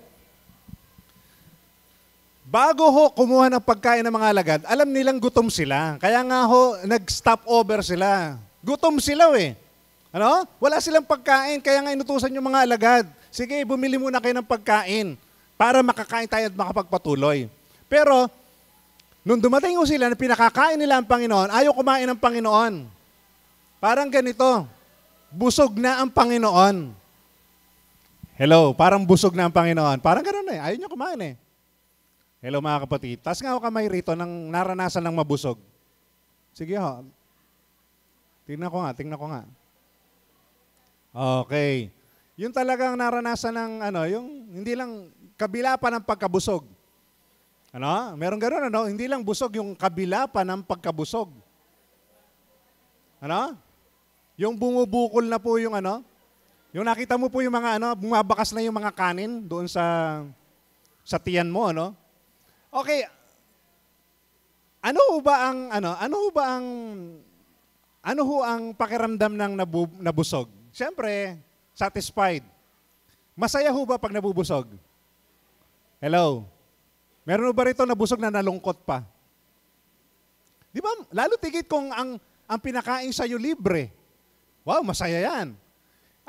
Bago ho kumuha ng pagkain ng mga alagad, alam nilang gutom sila. Kaya nga ho, nag-stop over sila. Gutom sila eh. Ano? Wala silang pagkain, kaya nga inutusan yung mga alagad. Sige, bumili muna kayo ng pagkain para makakain tayo at makapagpatuloy. Pero, nung dumating ho sila na pinakakain nila ang Panginoon, ayaw kumain ng Panginoon. Parang ganito, busog na ang Panginoon. Hello, parang busog na ang Panginoon. Parang gano'n eh, ayaw niyo kumain eh. Hello mga kapatid, taas nga ako kamay rito nang naranasan ng mabusog. Sige ho, tingnan ko nga. Okay. Yung talagang naranasan ng yung hindi lang kabila pa ng pagkabusog. Ano? Meron gano'n hindi lang busog, yung kabila pa ng pagkabusog. Ano? Yung bumubukol na po yung yung nakita mo po yung mga bumabakas na yung mga kanin doon sa tiyan mo, Okay. Ano ho ang pakiramdam ng nabusog? Siyempre, satisfied. Masaya ho ba pag nabubusog? Hello? Meron ba rito nabusog na nalungkot pa? Di ba? Lalo tigit kung ang pinakain sa'yo libre. Wow, masaya yan.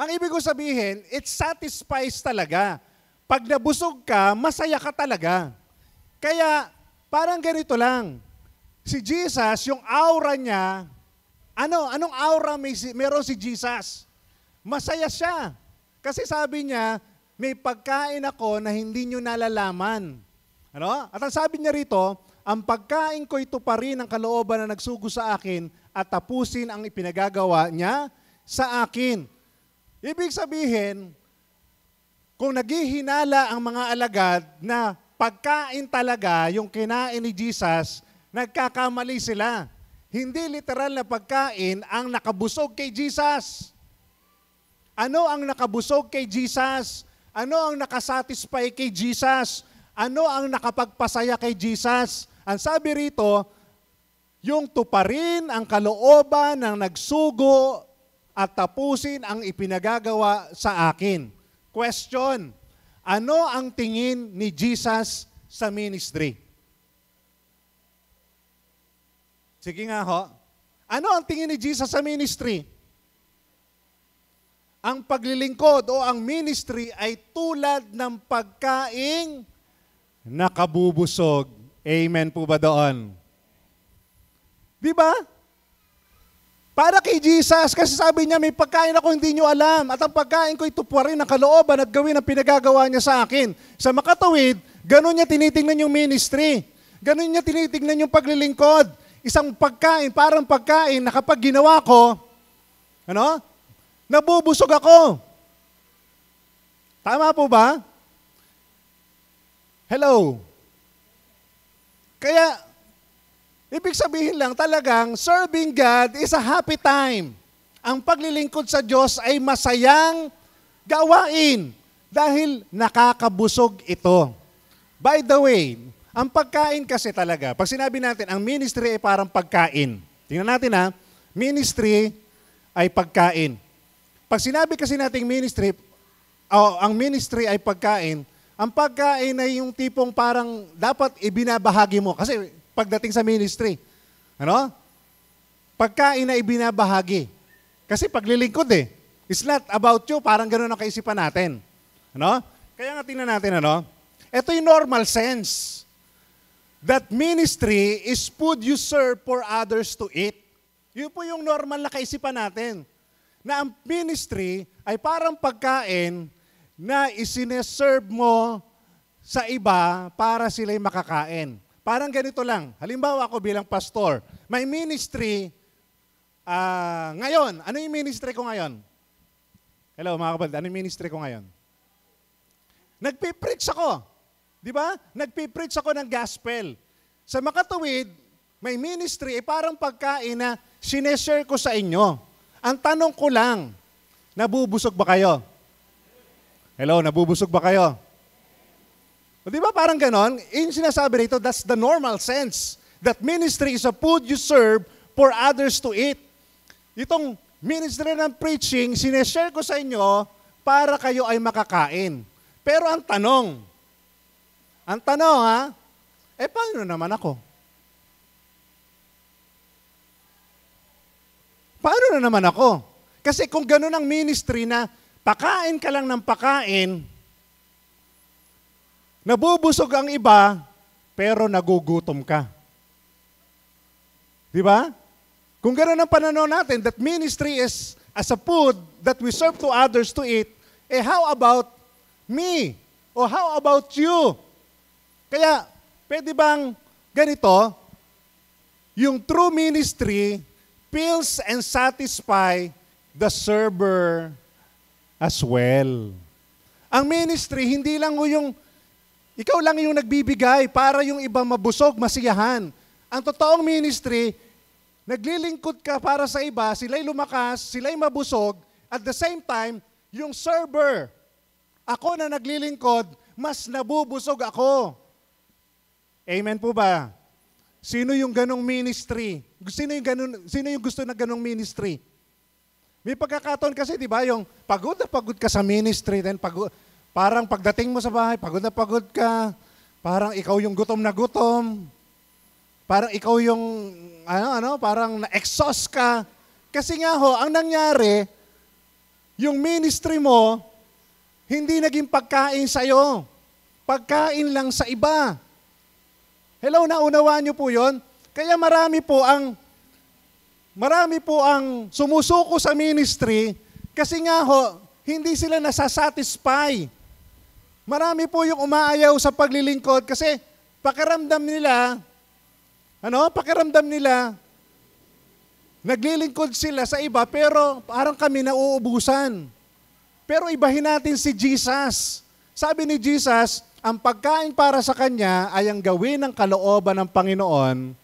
Ang ibig ko sabihin, it satisfies talaga. Pag nabusog ka, masaya ka talaga. Kaya, parang ganito lang. Si Jesus, yung aura niya, anong aura meron si Jesus? Masaya siya. Kasi sabi niya, may pagkain ako na hindi nyo nalalaman. At ang sabi niya rito, ang pagkain ko ito pa rin ang kalooban na nagsugo sa akin at tapusin ang ipinagagawa niya sa akin. Ibig sabihin, kung naghihinala ang mga alagad na pagkain talaga yung kinain ni Jesus, nagkakamali sila. Hindi literal na pagkain ang nakabusog kay Jesus. Ano ang nakabusog kay Jesus? Ano ang nakasatisfy kay Jesus? Ano ang nakapagpasaya kay Jesus? Ang sabi rito, yung tuparin ang kalooban ng nagsugo at tapusin ang ipinagagawa sa akin. Question, ano ang tingin ni Jesus sa ministry? Sige nga ho. Ano ang tingin ni Jesus sa ministry? Ang paglilingkod o ang ministry ay tulad ng pagkaing nakabubusog. Amen po ba doon? Di ba? Para kay Jesus, kasi sabi niya, may pagkain ako hindi nyo alam. At ang pagkain ko ito pa rin ang kalooban at gawin ang pinagagawa niya sa akin. Sa makatawid, ganun niya tinitingnan yung ministry. Ganun niya tinitingnan yung paglilingkod. Isang pagkain, parang pagkain na kapag ginawa ko, nabubusog ako. Tama po ba? Hello? Kaya, ibig sabihin lang talagang serving God is a happy time. Ang paglilingkod sa Diyos ay masayang gawain dahil nakakabusog ito. By the way, ang pagkain kasi talaga, pag sinabi natin ang ministry ay parang pagkain. Tingnan natin ministry ay pagkain. Pag sinabi kasi nating ministry, ang ministry ay pagkain, ang pagkain ay yung tipong parang dapat ibinabahagi mo. Kasi pagdating sa ministry, pagkain na ibinabahagi. Kasi paglilingkod it's not about you, parang gano'n ang kaisipan natin. Kaya nga tingnan natin, ito yung normal sense. That ministry is food you serve for others to eat. Yun po yung normal na kaisipan natin. Na ang ministry ay parang pagkain na isineserve mo sa iba para sila'y makakain. Parang ganito lang. Halimbawa ako bilang pastor, may ministry ngayon. Ano yung ministry ko ngayon? Hello mga kapatid, ano yung ministry ko ngayon? Nagpipreach ako. Di ba? Nagpipreach ako ng gospel. Sa makatuwid, may ministry, parang pagkain na sineshare ko sa inyo. Ang tanong ko lang, nabubusog ba kayo? Hello, nabubusog ba kayo? O di ba parang ganon? Yung sinasabi rito, that's the normal sense. That ministry is a food you serve for others to eat. Itong ministry ng preaching, sineshare ko sa inyo para kayo ay makakain. Pero ang tanong paano naman ako? Paano na naman ako? Kasi kung gano'n ang ministry na pakain ka lang ng pakain, nabubusog ang iba, pero nagugutom ka. Di ba? Kung gano'n ang pananaw natin, that ministry is as a food that we serve to others to eat, how about me? O how about you? Kaya, pwede bang ganito, yung true ministry fills and satisfy the server as well. Ang ministry, hindi lang yung, ikaw lang yung nagbibigay para yung iba mabusog, masiyahan. Ang totoong ministry, naglilingkod ka para sa iba, sila'y lumakas, sila'y mabusog, at the same time, yung server, ako na naglilingkod, mas nabubusog ako. Amen po ba? Sino yung ganong ministry? Sino yung gusto na ganong ministry? May pagkakataon kasi, di ba, yung pagod na pagod ka sa ministry, then parang pagdating mo sa bahay, pagod na pagod ka, parang ikaw yung gutom na gutom, parang ikaw yung, parang na-exhaust ka. Kasi nga ang nangyari, yung ministry mo, hindi naging pagkain sa'yo. Pagkain lang sa iba. Hello, naunawaan niyo po yon? Kaya marami po ang sumusuko sa ministry kasi nga hindi sila nasasatisfy. Marami po yung umaayaw sa paglilingkod kasi pakiramdam nila, naglilingkod sila sa iba pero parang kami nauubusan. Pero ibahin natin si Jesus. Sabi ni Jesus, ang pagkain para sa Kanya ay ang gawin ng kalooban ng Panginoon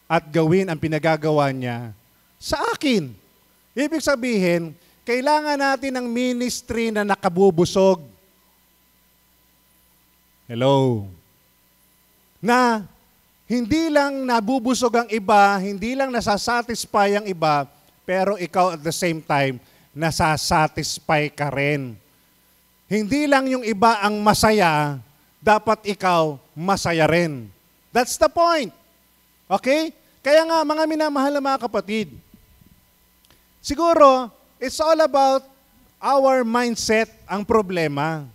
at gawin ang pinagagawa niya sa akin. Ibig sabihin, kailangan natin ng ministry na nakabubusog. Hello? Na hindi lang nabubusog ang iba, hindi lang nasasatisfy ang iba, pero ikaw at the same time, nasasatisfy ka rin. Hindi lang yung iba ang masaya, dapat ikaw masaya rin. That's the point. Okay? Kaya nga, mga minamahal na mga kapatid, siguro, it's all about our mindset ang problema.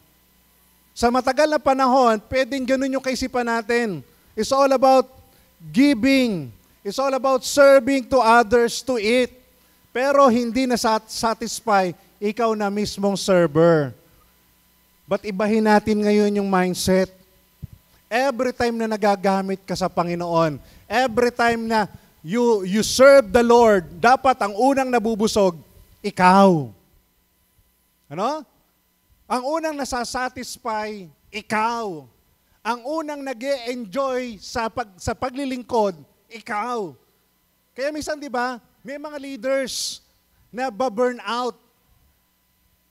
Sa matagal na panahon, pwedeng ganun yung kaisipan natin. It's all about giving. It's all about serving to others to eat. Pero hindi na satisfy ikaw na mismong server. But ibahin natin ngayon yung mindset. Every time na nagagamit ka sa Panginoon, every time na you serve the Lord, dapat ang unang nabubusog, ikaw. Ano? Ang unang nasasatisfy, ikaw. Ang unang nag-e-enjoy sa paglilingkod, ikaw. Kaya minsan, di ba, may mga leaders na ba-burn out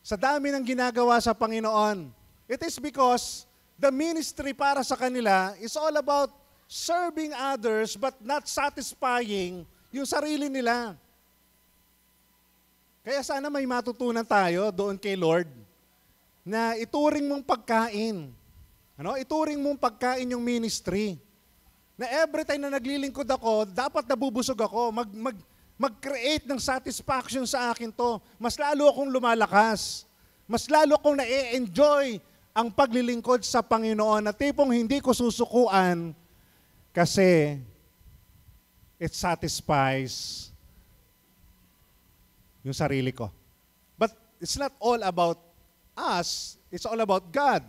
sa dami ng ginagawa sa Panginoon. It is because the ministry para sa kanila is all about serving others but not satisfying yung sarili nila. Kaya sana may matutunan tayo doon kay Lord na ituring mong pagkain. Ituring mong pagkain yung ministry. Na every time na naglilingkod ako, dapat nabubusog ako. Mag-create ng satisfaction sa akin to. Mas lalo akong lumalakas. Mas lalo akong na-enjoy ang paglilingkod sa Panginoon na tipong hindi ko susukuan kasi it satisfies yung sarili ko. But it's not all about us. It's all about God.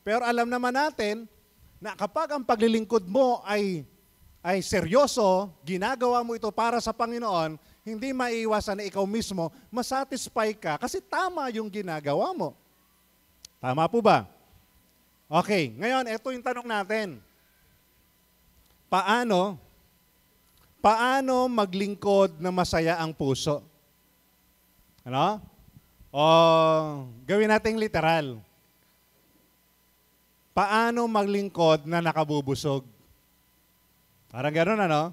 Pero alam naman natin na kapag ang paglilingkod mo ay seryoso, ginagawa mo ito para sa Panginoon, hindi maiiwasan na ikaw mismo masatisfy ka kasi tama yung ginagawa mo. Tama po ba? Okay, ngayon ito yung tanong natin. Paano maglingkod na masaya ang puso? O gawin nating literal. Paano maglingkod na nakabubusog? Parang gano'n,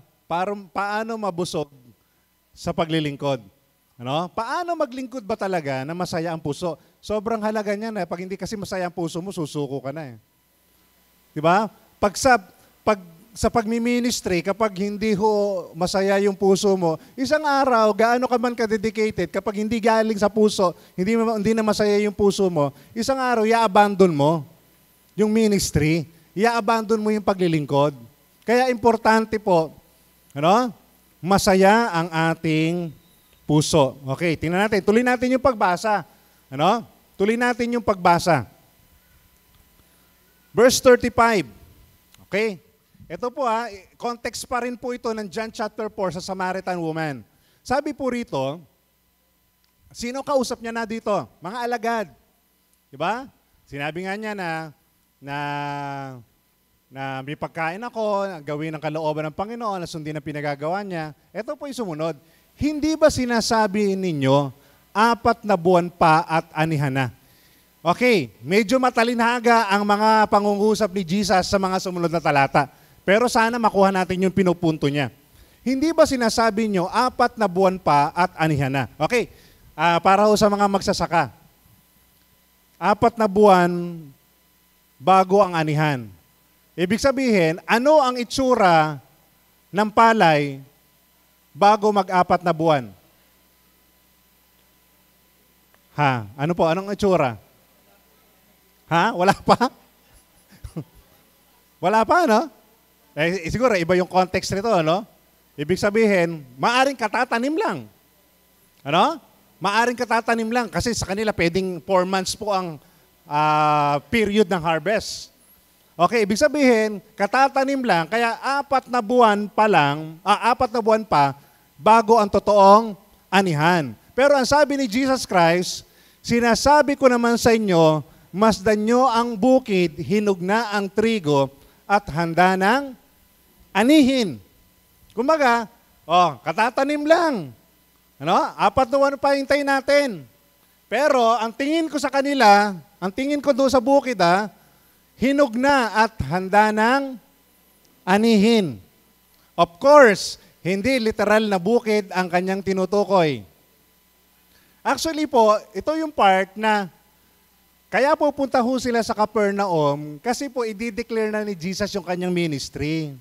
paano mabusog sa paglilingkod? Paano maglingkod ba talaga na masaya ang puso? Sobrang halaga niyan. Pag hindi kasi masaya ang puso mo, susuko ka na eh. Di ba? Pag sa pagmi-ministry, kapag hindi ho masaya yung puso mo, isang araw, gaano ka man ka-dedicated, kapag hindi galing sa puso, hindi na masaya yung puso mo, isang araw, i-abandon mo yung ministry, i-abandon mo yung paglilingkod. Kaya importante po, masaya ang ating puso. Okay, tingnan natin. Tuloy natin yung pagbasa. Tuloy natin yung pagbasa. Verse 35. Okay? Ito po context pa rin po ito ng John chapter 4 sa Samaritan woman. Sabi po rito, sino kausap niya na dito? Mga alagad. Diba? Sinabi nga niya na may pagkain ako, gawin ang kalooban ng Panginoon, na sundin ang pinagagawa niya. Ito po yung sumunod. Hindi ba sinasabi ninyo, 4 na buwan pa at anihan na? Okay, medyo matalinhaga ang mga pangungusap ni Jesus sa mga sumunod na talata. Pero sana makuha natin yung pinupunto niya. Hindi ba sinasabi nyo, 4 na buwan pa at anihan na? Okay, para ho sa mga magsasaka. 4 na buwan bago ang anihan. Ibig sabihin, ano ang itsura ng palay bago mag-4 na buwan? Ano po? Anong itsura? Wala pa? Wala pa, no? Siguro, iba yung context nito, no? Ibig sabihin, maaring katatanim lang. Maaring katatanim lang. Kasi sa kanila, pwedeng 4 months po ang period ng harvest. Okay, ibig sabihin, katatanim lang, kaya 4 na buwan pa lang, 4 na buwan pa, bago ang totoong anihan. Pero ang sabi ni Jesus Christ, sinasabi ko naman sa inyo, masdan nyo ang bukid, hinog na ang trigo, at handa ng anihin. Kumbaga, katatanim lang. 4 na buwan pa hintayin natin. Pero ang tingin ko sa kanila, ang tingin ko doon sa bukid, hinog na at handa ng anihin. Of course, hindi literal na bukid ang kanyang tinutukoy. Actually po, ito yung part na kaya pupunta ho sila sa Capernaum kasi po i-declare na ni Jesus yung kanyang ministry.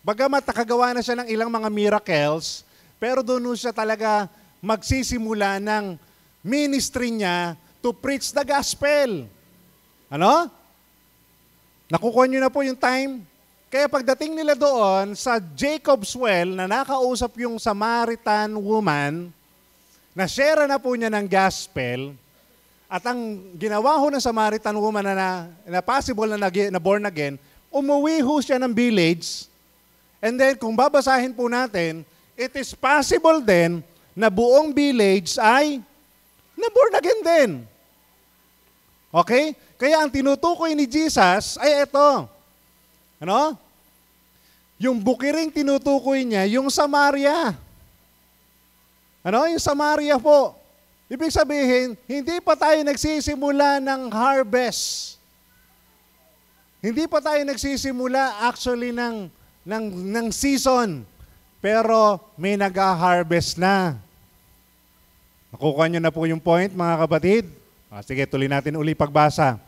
Bagamat nakagawa na siya ng ilang mga miracles, pero doon siya talaga magsisimula ng ministry niya to preach the gospel. Nakukuha niyo na po yung time? Kaya pagdating nila doon sa Jacob's Well na nakausap yung Samaritan woman, na-share na po niya ng gospel, at ang ginawa ho ng Samaritan woman na possible na born again, umuwi ho siya ng village, and then kung babasahin po natin, it is possible din na buong village ay na born again din. Okay? Kaya ang tinutukoy ni Jesus ay ito. Yung bukiring tinutukoy niya, yung Samaria. Yung Samaria po. Ibig sabihin, hindi pa tayo nagsisimula ng harvest. Hindi pa tayo nagsisimula actually ng season. Pero may nag-harvest na. Nakukuha nyo na po yung point, mga kapatid. Sige, tuloy natin uli pagbasa.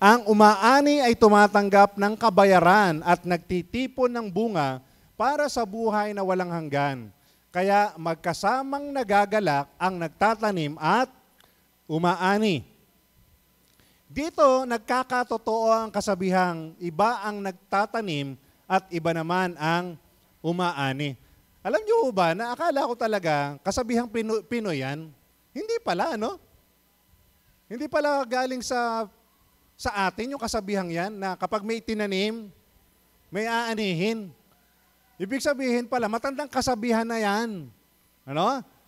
Ang umaani ay tumatanggap ng kabayaran at nagtitipon ng bunga para sa buhay na walang hanggan. Kaya magkasamang nagagalak ang nagtatanim at umaani. Dito nagkakatotoo ang kasabihang iba ang nagtatanim at iba naman ang umaani. Alam niyo ba na akala ko talaga kasabihang Pinoy yan? Hindi pala, Hindi pala galing sa atin yung kasabihang yan na kapag may tinanim, may aanihin. Ibig sabihin pala, matandang kasabihan na yan.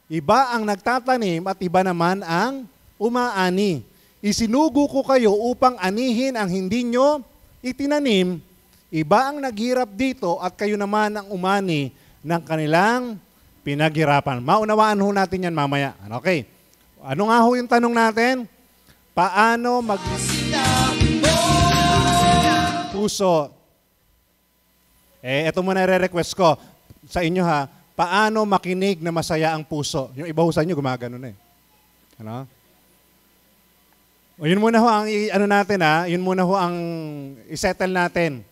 Iba ang nagtatanim at iba naman ang umaani. Isinugo ko kayo upang anihin ang hindi nyo itinanim. Iba ang naghirap dito at kayo naman ang umani ng kanilang pinaghirapan. Maunawaan ho natin yan mamaya. Okay. Ano nga ho yung tanong natin? Paano puso? Ito muna re-request ko sa inyo paano makinig na masaya ang puso? Yung iba ho sa inyo gumagano na O yun muna ho ang yun muna ho ang isettle natin.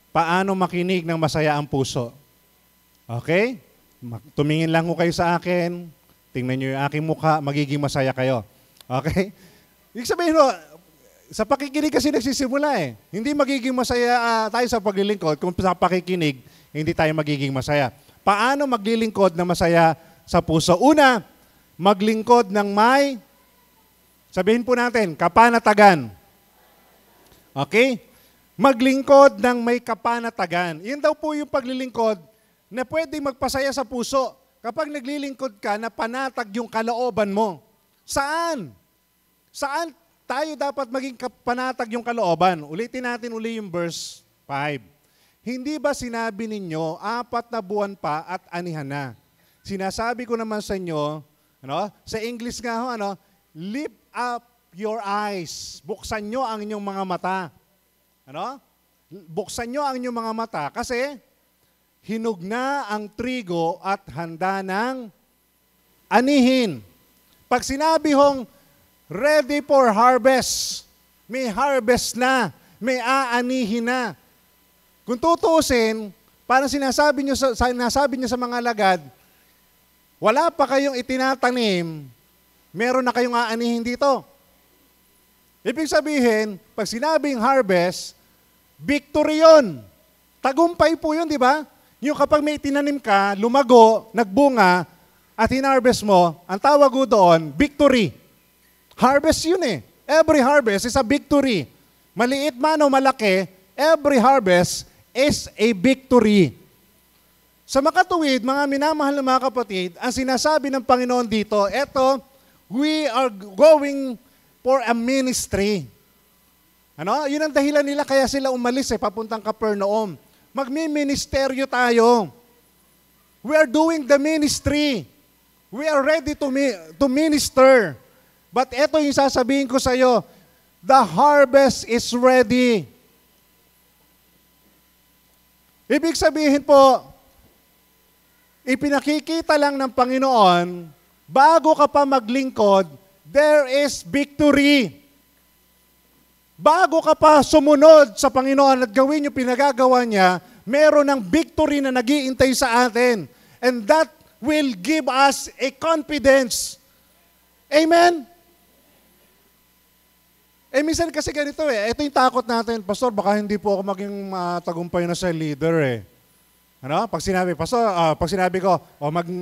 Paano makinig ng masaya ang puso? Okay? Tumingin lang ho kayo sa akin, tingnan nyo yung aking mukha, magiging masaya kayo. Okay? Ibig sabihin ho, sa pakikinig kasi nagsisimula eh. Hindi magiging masaya tayo sa paglilingkod kung sa pakikinig, hindi tayo magiging masaya. Paano maglilingkod na masaya sa puso? Una, maglingkod ng may, sabihin po natin, kapanatagan. Okay? Maglingkod ng may kapanatagan. Yun daw po yung paglilingkod na pwedeng magpasaya sa puso. Kapag naglilingkod ka na panatag yung kalooban mo. Saan? Saan tayo dapat maging panatag yung kalooban? Ulitin natin uli yung verse 5. Hindi ba sinabi ninyo, 4 na buwan pa at anihan na? Sinasabi ko naman sa inyo, sa English nga ho, lift up your eyes. Buksan nyo ang inyong mga mata. Buksan nyo ang inyong mga mata kasi hinug na ang trigo at handa ng anihin. Pag sinabi hong ready for harvest, may harvest na, may aanihin na. Kung tutuusin, parang sinasabi niyo sa mga alagad, wala pa kayong itinatanim, meron na kayong aanihin dito. Ibig sabihin, pag sinabing harvest, victory yun. Tagumpay po yun, di ba? Yung kapag may tinanim ka, lumago, nagbunga, at hinarvest mo, ang tawag ko doon, victory. Harvest yun eh. Every harvest is a victory. Maliit man o malaki, every harvest is a victory. Sa makatuwid, mga minamahal na mga kapatid, ang sinasabi ng Panginoon dito, eto, we are going for a ministry. Yun ang dahilan nila kaya sila umalis papuntang Capernaum. Magmi-ministeryo tayo. We are doing the ministry. We are ready to minister. But eto yung sasabihin ko sa iyo, the harvest is ready. Ibig sabihin po, ipinakikita lang ng Panginoon, bago ka pa maglingkod, there is victory. Bago ka pa sumunod sa Panginoon at gawin yung pinagagawa niya, meron ng victory na nag-iintay sa atin. And that will give us a confidence. Amen? Minsan kasi ganito ito yung takot natin, Pastor, baka hindi po ako maging matagumpay na cell leader Pag sinabi, Pastor, pag sinabi ko,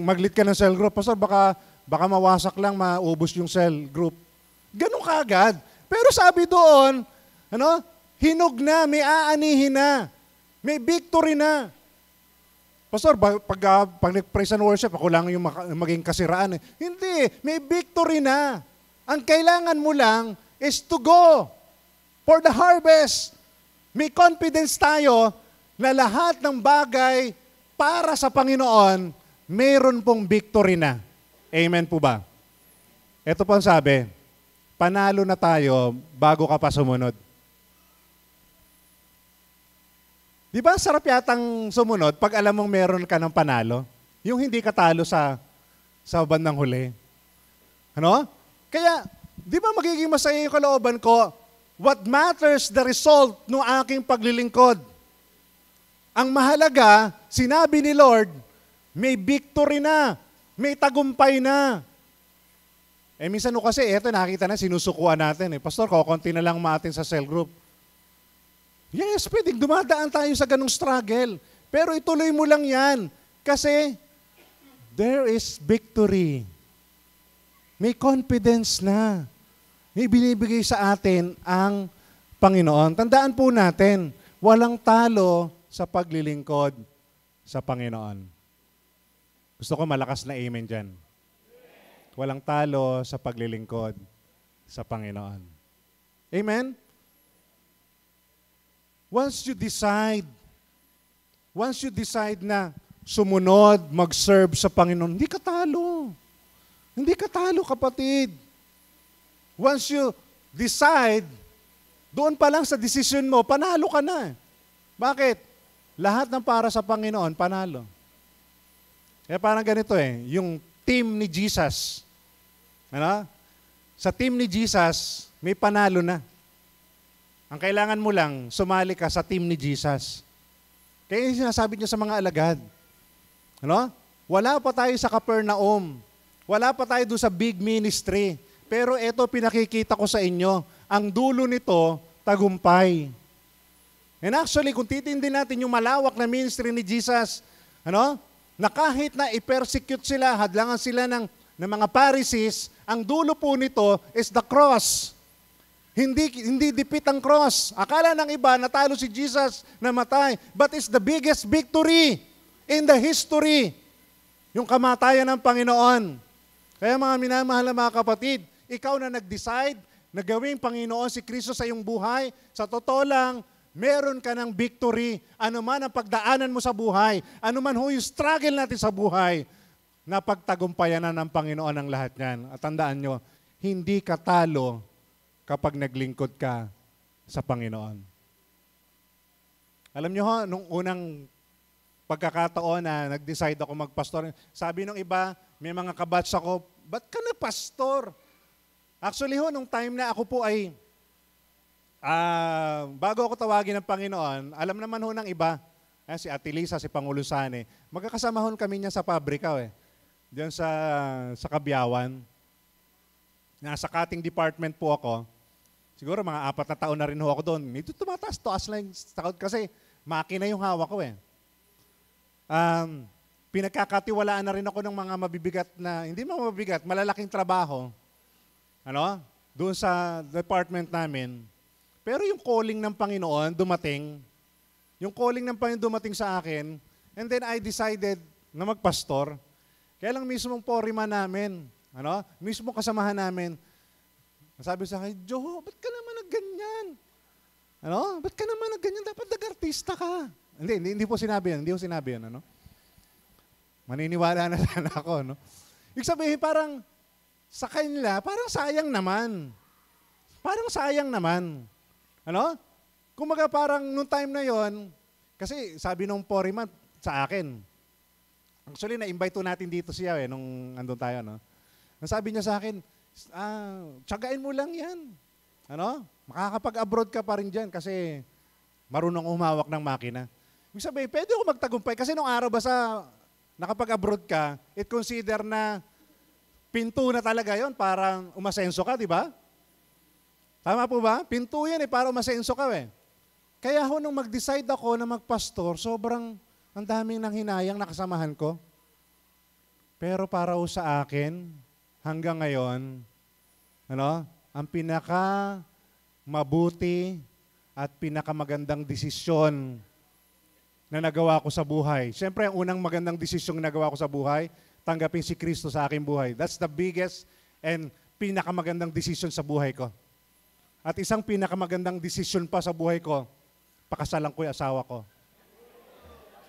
mag-lead ka ng cell group, Pastor, baka mawasak lang, maubos yung cell group. Ganun kaagad. Pero sabi doon, hinog na, may aanihin na, may victory na. Pastor, pag nag-praise and worship, ako lang yung maging kasiraan. Hindi, may victory na. Ang kailangan mo lang is to go for the harvest. May confidence tayo na lahat ng bagay para sa Panginoon, mayroon pong victory na. Amen po ba? Ito po ang sabi, panalo na tayo bago ka pa sumunod. Di ba sarap yatang sumunod pag alam mong meron ka ng panalo? Yung hindi ka talo sa bandang huli. Kaya, di ba magiging masaya yung kalooban ko? What matters the result ng aking paglilingkod? Ang mahalaga, sinabi ni Lord, may victory na, may tagumpay na. Minsan kasi, eto nakita na, sinusukuan natin. Pastor, kukunti na lang maatin sa cell group. Yes, pwedeng dumadaan tayo sa ganung struggle. Pero ituloy mo lang yan. Kasi, there is victory. May confidence na. May binibigay sa atin ang Panginoon. Tandaan po natin, walang talo sa paglilingkod sa Panginoon. Gusto ko malakas na amen dyan. Walang talo sa paglilingkod sa Panginoon. Amen? Once you decide na sumunod, mag-serve sa Panginoon, hindi ka talo. Hindi ka talo, kapatid. Once you decide, doon pa lang sa decision mo, panalo ka na. Bakit? Lahat ng para sa Panginoon, panalo. Kaya parang ganito yung team ni Jesus. Sa team ni Jesus, may panalo na. Ang kailangan mo lang, sumali ka sa team ni Jesus. Kaya yung sinasabi niya sa mga alagad, ano? Wala pa tayo sa Capernaum. Wala pa tayo doon sa big ministry. Pero ito pinakikita ko sa inyo, ang dulo nito, tagumpay. And actually, kung titindin natin yung malawak na ministry ni Jesus, ano? Na kahit na i-persecute sila, hadlangan sila ng mga Pharisees, ang dulo po nito is the cross. Hindi dipit ang cross. Akala ng iba, natalo si Jesus, namatay. But it's the biggest victory in the history. Yung kamatayan ng Panginoon. Kaya mga minamahal na mga kapatid, ikaw na nag-decide na gawing Panginoon si Kristo sa iyong buhay, sa totoo lang, meron ka ng victory. Ano man ang pagdaanan mo sa buhay, ano man yung struggle natin sa buhay, napagtagumpayan na ng Panginoon ang lahat niyan. At tandaan nyo, hindi ka talo kapag naglingkod ka sa Panginoon. Alam nyo ho, nung unang pagkakataon na nag-decide ako magpastor, sabi ng iba, may mga kabatch ako, ba't ka na pastor? Actually ho, nung time na ako po ay, bago ako tawagin ng Panginoon, alam naman ho ng iba, si Ate Lisa, si Pangulo Sane, magkakasama ho kami niya sa pabrika diyan sa Kabyawan. Nasa cutting department po ako. Siguro mga 4 na taon na rin ho ako doon. Medyo tumataas lang kasi makina yung hawak ko pinagkakatiwalaan na rin ako ng mga mabibigat na, hindi mga mabibigat, malalaking trabaho. Doon sa department namin. Pero yung calling ng Panginoon dumating. Yung calling ng Panginoon dumating sa akin, and then I decided na magpastor. Kaya lang mismong foreman namin, mismo kasamahan namin, sabi sa akin, Joe, ba't ka naman nagganyan? Ba't ka naman nagganyan? Dapat nag-artista ka. Hindi po sinabi yan. Hindi po sinabi yan. Maniniwala na sana ako. Ibig sabihin, parang sa kanila, parang sayang naman. Parang sayang naman. Kumaga parang nung time na yon, kasi sabi nung foreman sa akin, actually na-invite natin dito siya nung andun tayo. Sabi niya sa akin, tsagain mo lang yan. Makakapag-abroad ka pa rin dyan kasi marunong humawak ng makina. Ibig sabihin, pwede ako magtagumpay kasi nung araw basta nakapag-abroad ka, it consider na pinto na talaga yon para umasenso ka, di ba? Tama po ba? Pinto yan para umasenso ka Kaya ho nung mag-decide ako na magpastor, sobrang ang daming nang hinayang nakasamahan ko. Pero para ho sa akin, hanggang ngayon, ang pinaka mabuti at pinakamagandang desisyon na nagawa ko sa buhay. Siyempre, ang unang magandang desisyon na nagawa ko sa buhay, tanggapin si Kristo sa aking buhay. That's the biggest and pinakamagandang desisyon sa buhay ko. At isang pinakamagandang desisyon pa sa buhay ko, pakasalan ko yung asawa ko.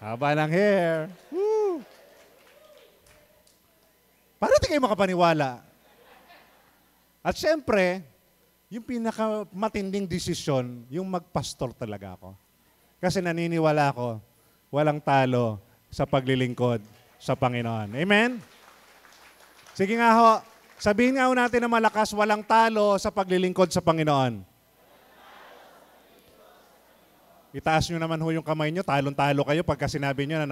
Haba ng hair. Woo! Para di kayo makapaniwala. At siyempre, yung pinakamatinding desisyon, yung magpastor talaga ako. Kasi naniniwala ako, walang talo sa paglilingkod sa Panginoon. Amen? Sige nga ho, sabihin nga ho natin na malakas, walang talo sa paglilingkod sa Panginoon. Itaas nyo naman ho yung kamay nyo, talon-talo kayo pagka sinabi nyo.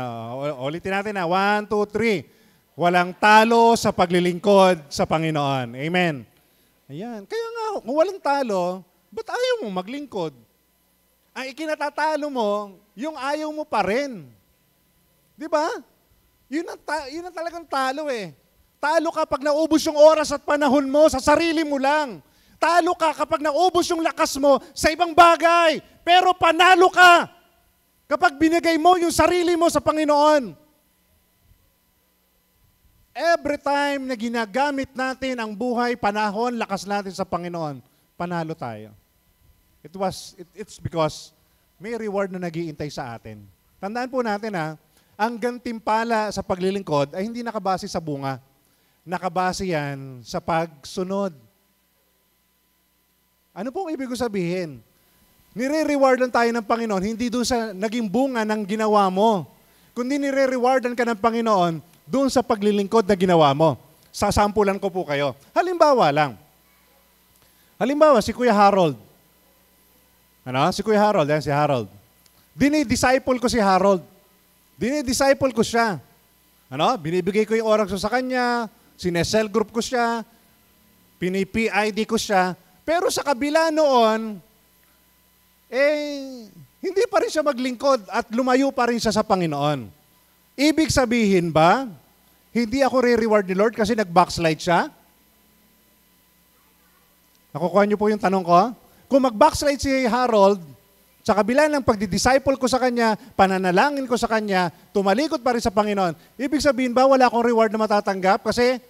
Ulitin natin 1, 2, 3. Walang talo sa paglilingkod sa Panginoon. Amen. Ayan. Kaya nga, kung walang talo, ba't ayaw mo maglingkod? Ang ikinatatalo mo, yung ayaw mo pa rin. Di ba? Yun ang talagang talo Talo ka pag naubos yung oras at panahon mo sa sarili mo lang. Talo ka kapag naubos yung lakas mo sa ibang bagay. Pero panalo ka kapag binigay mo yung sarili mo sa Panginoon. Every time na ginagamit natin ang buhay, panahon, lakas natin sa Panginoon, panalo tayo. It's because may reward na nag-iintay sa atin. Tandaan po natin ang gantimpala sa paglilingkod ay hindi nakabase sa bunga. Nakabase yan sa pagsunod. Ano pong ibig ko sabihin? Nire-rewardan tayo ng Panginoon, hindi doon sa naging bunga ng ginawa mo. Kundi nire-rewardan ka ng Panginoon doon sa paglilingkod na ginawa mo. Sasampulan ko po kayo. Halimbawa lang. Halimbawa, si Kuya Harold. Ano? Si Kuya Harold, yan si Harold. Dinidisciple ko si Harold. Dinidisciple ko siya. Ano? Binibigay ko yung oras ko sa kanya, sinesel group ko siya, pini-PID ko siya. Pero sa kabila noon, hindi pa rin siya maglingkod at lumayo pa rin siya sa Panginoon. Ibig sabihin ba, hindi ako re-reward ni Lord kasi nag-backslide siya? Nakukuha niyo po yung tanong ko? Kung mag-backslide si Harold, sa kabila ng pagdi-disciple ko sa kanya, pananalangin ko sa kanya, tumalikod pa rin sa Panginoon, ibig sabihin ba wala akong reward na matatanggap kasi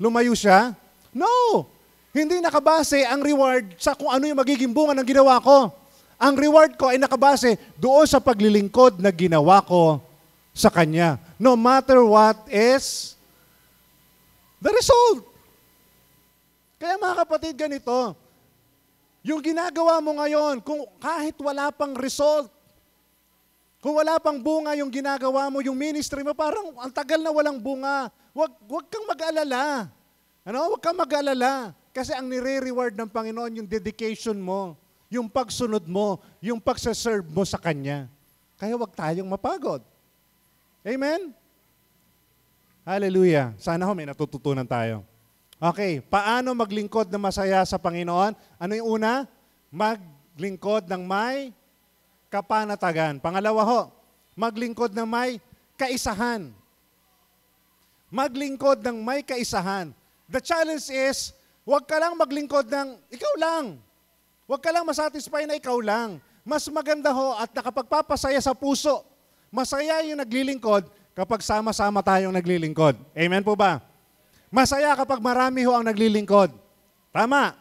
lumayo siya? No! Hindi nakabase ang reward sa kung ano yung magiging bunga ng ginawa ko. Ang reward ko ay nakabase doon sa paglilingkod na ginawa ko sa kanya. No matter what is the result. Kaya mga kapatid, ganito, yung ginagawa mo ngayon, kung kahit wala pang result, kung wala pang bunga yung ginagawa mo, yung ministry mo, parang ang tagal na walang bunga, wag kang mag-alala. Ano? Wag kang mag-alala. Kasi ang nire-reward ng Panginoon yung dedication mo, yung pagsunod mo, yung pagsaserve mo sa Kanya. Kaya wag tayong mapagod. Amen? Hallelujah. Sana may natututunan tayo. Okay, paano maglingkod na masaya sa Panginoon? Ano yung una? Maglingkod ng may kapanatagan. Pangalawa ho, maglingkod ng may kaisahan. Maglingkod ng may kaisahan. The challenge is, huwag ka lang maglingkod ng ikaw lang. Huwag ka lang masatisfy na ikaw lang. Mas maganda ho at nakapagpapasaya sa puso. Masaya yung naglilingkod kapag sama-sama tayong naglilingkod. Amen po ba? Masaya kapag marami ho ang naglilingkod. Tama.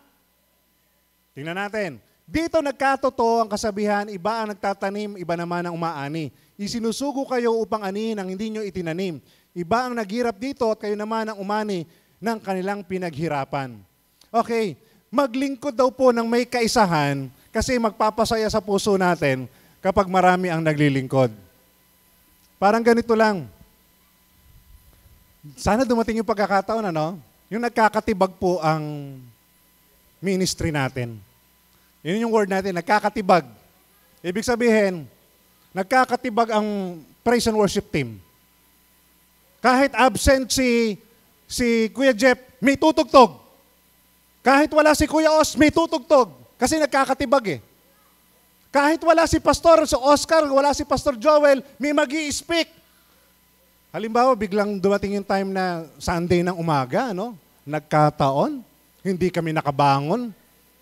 Tingnan natin. Dito nagkatotoo ang kasabihan, iba ang nagtatanim, iba naman ang umaani. Isinusugo kayo upang anihin ang hindi nyo itinanim. Iba ang naghirap dito at kayo naman ang umani ng kanilang pinaghirapan. Okay, maglingkod daw po ng may kaisahan kasi magpapasaya sa puso natin kapag marami ang naglilingkod. Parang ganito lang. Sana dumating yung pagkakataon, ano? Yung nagkakatibag po ang ministry natin. Yun yung word natin, nagkakatibag. Ibig sabihin, nagkakatibag ang praise and worship team. Kahit absent si Kuya Jeff, may tutugtog. Kahit wala si Kuya Os, may tutugtog. Kasi nagkakatibag eh. Kahit wala si Pastor, si Oscar, wala si Pastor Joel, may magi-speak. Halimbawa, biglang dumating yung time na Sunday ng umaga, no? Nagkataon, hindi kami nakabangon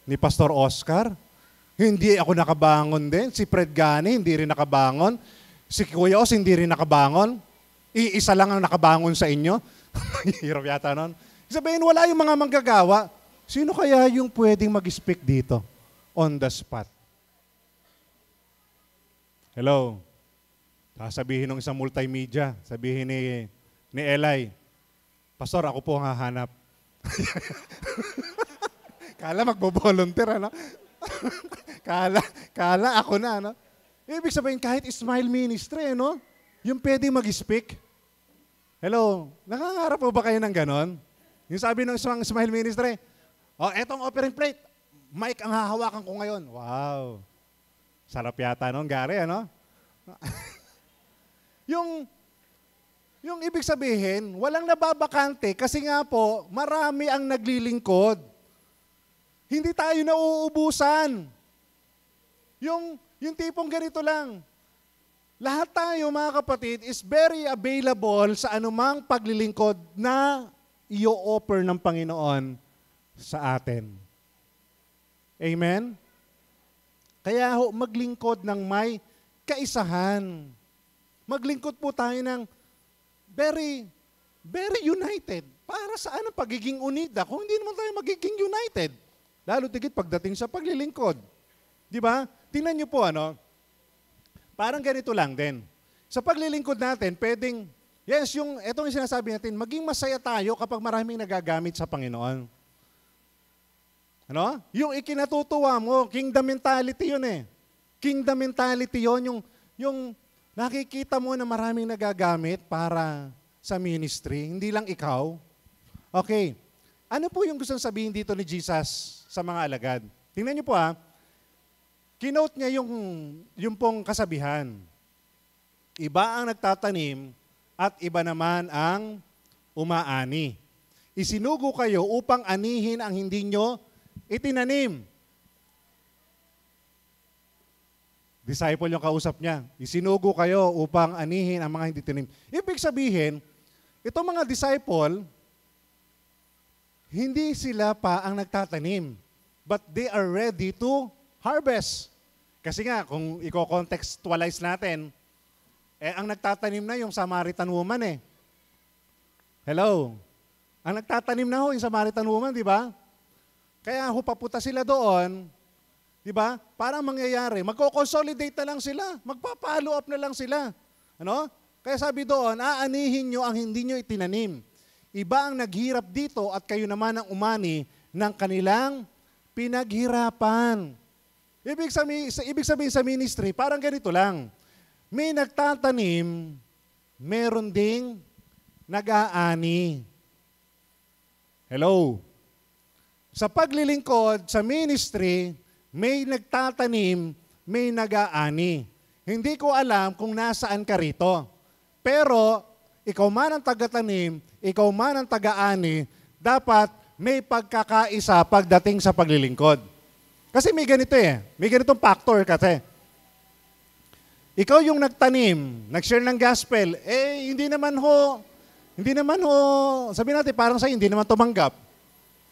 ni Pastor Oscar. Hindi ako nakabangon din. Si Fred Gani, hindi rin nakabangon. Si Kuya Os, hindi rin nakabangon. Iisa lang ang nakabangon sa inyo. Hirap yata nun. Sabihin, wala yung mga manggagawa. Sino kaya yung pwedeng mag-speak dito? On the spot. Hello? Sabihin ng isang multimedia, sabihin ni Eli, Pastor, ako po ang hahanap. Kala magbo-volunteer, ano? Kala ako na, ano? Ibig sabihin, kahit Smile Ministry, ano? Yung pwedeng mag-speak. Hello? Nangangarap po ba kayo ng ganon? Yung sabi ng isang Smile Ministry, etong offering plate, mic ang hahawakan ko ngayon. Wow. Sarap yata nun, Gary, ano? Yung ibig sabihin, walang nababakante kasi nga po, marami ang naglilingkod. Hindi tayo nauubusan. Yung tipong ganito lang. Lahat tayo, mga kapatid, is very available sa anumang paglilingkod na i-offer ng Panginoon sa atin. Amen? Kaya maglingkod ng may kaisahan. Maglingkod po tayo ng very, very united. Para saan ang pagiging unida kung hindi naman tayo magiging united? Lalo tigit pagdating sa paglilingkod. Di ba? Tingnan niyo po, ano? Parang ganito lang din. Sa paglilingkod natin, pwedeng, etong yung sinasabi natin, maging masaya tayo kapag maraming nagagamit sa Panginoon. Ano? Yung ikinatutuwa mo, kingdom mentality yun eh. Kingdom mentality yun, yung nakikita mo na maraming nagagamit para sa ministry, hindi lang ikaw. Okay. Ano po yung gusto sabihin dito ni Jesus sa mga alagad? Tingnan niyo po kinote niya yung pong kasabihan. Iba ang nagtatanim at iba naman ang umaani. Isinugo kayo upang anihin ang hindi nyo itinanim. Disciple yung kausap niya. Isinugo kayo upang anihin ang mga hindi tinanim. Ibig sabihin, itong mga disciple, hindi sila pa ang nagtatanim, but they are ready to harvest. Kasi nga, kung i-contextualize natin, ang nagtatanim na yung Samaritan woman Hello? Ang nagtatanim na yung Samaritan woman, di ba? Kaya papunta sila doon, di ba? Para mangyayari, magko-consolidate na lang sila, magpa-follow up na lang sila. Ano? Kaya sabi doon, aanihin nyo ang hindi nyo itinanim. Iba ang naghirap dito at kayo naman ang umani ng kanilang pinaghirapan. Ibig sabihin sa ministry, parang ganito lang. May nagtatanim, meron ding nag-aani. Hello? Sa paglilingkod, sa ministry, may nagtatanim, may nag-aani. Hindi ko alam kung nasaan ka rito. Pero, ikaw man ang taga-tanim, ikaw man ang taga-ani, dapat may pagkakaisa pagdating sa paglilingkod. Kasi may ganito may ganitong factor kasi. Ikaw yung nagtanim, nag-share ng gospel, hindi naman ho, sabi natin parang sa'yo, hindi naman tumanggap.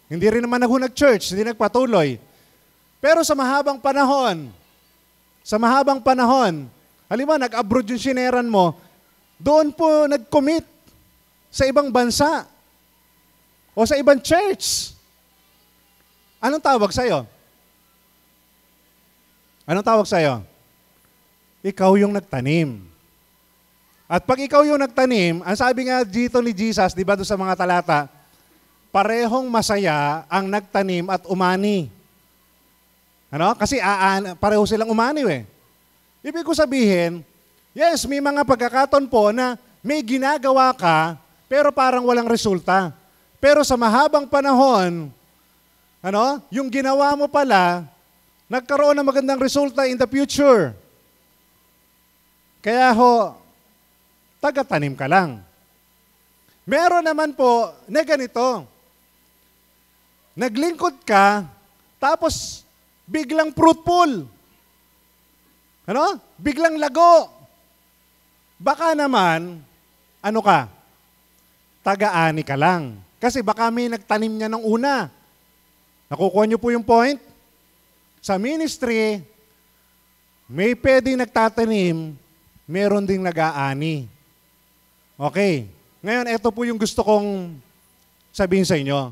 Hindi rin naman nag-church, hindi nagpatuloy. Pero sa mahabang panahon, halimbawa nag-abroad yung sineran mo, doon po nag-commit sa ibang bansa o sa ibang church. Anong tawag sa'yo? Ikaw yung nagtanim. At pag ikaw yung nagtanim, ang sabi nga dito ni Jesus, di ba doon sa mga talata, parehong masaya ang nagtanim at umani. Ano? Kasi pareho silang umani Ibig ko sabihin, yes, may mga pagkakataon po na may ginagawa ka, pero parang walang resulta. Pero sa mahabang panahon, yung ginawa mo pala, nagkaroon ng magandang resulta in the future. Kaya taga-tanim ka lang. Meron naman po na ganito. Naglingkod ka, tapos biglang fruitful. Biglang lago. Baka naman, taga-ani ka lang. Kasi baka may nagtanim niya ng una. Nakukuha niyo po yung point? Sa ministry, may pwedeng nagtatanim, meron ding nag-aani. Okay. Ngayon, ito po yung gusto kong sabihin sa inyo.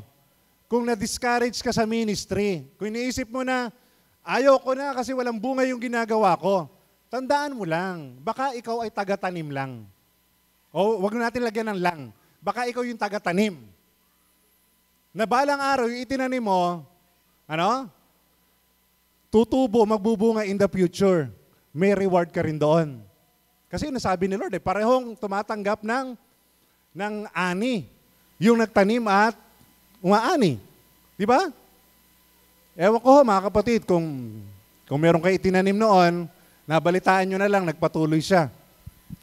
Kung na-discourage ka sa ministry, kung iniisip mo na, ayoko na kasi walang bunga yung ginagawa ko, tandaan mo lang, baka ikaw ay taga-tanim lang. O wag natin lagyan ng lang. Baka ikaw yung taga-tanim. Na balang araw, yung itinanim mo, tutubo, magbubunga in the future. May reward ka rin doon. Kasi nasabi ni Lord, parehong tumatanggap ng ani. Yung nagtanim at umaani. Di ba? Ewan ko mga kapatid, kung meron kayo itinanim noon, nabalitaan nyo na lang, nagpatuloy siya.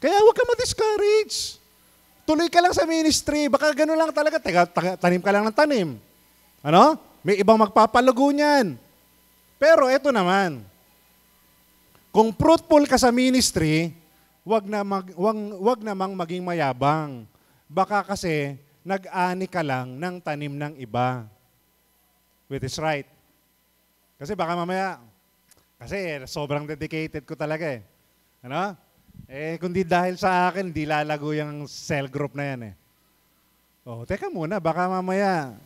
Kaya huwag ka ma-discourage. Tuloy ka lang sa ministry. Baka gano'n lang talaga. Tanim ka lang ng tanim. May ibang magpapalago niyan. Pero eto naman, kung fruitful ka sa ministry, wag namang maging mayabang. Baka kasi nag-ani ka lang ng tanim ng iba. Which is right. Kasi baka mamaya, kasi sobrang dedicated ko talaga kundi dahil sa akin, di lalago yung cell group na yan teka muna, baka mamaya,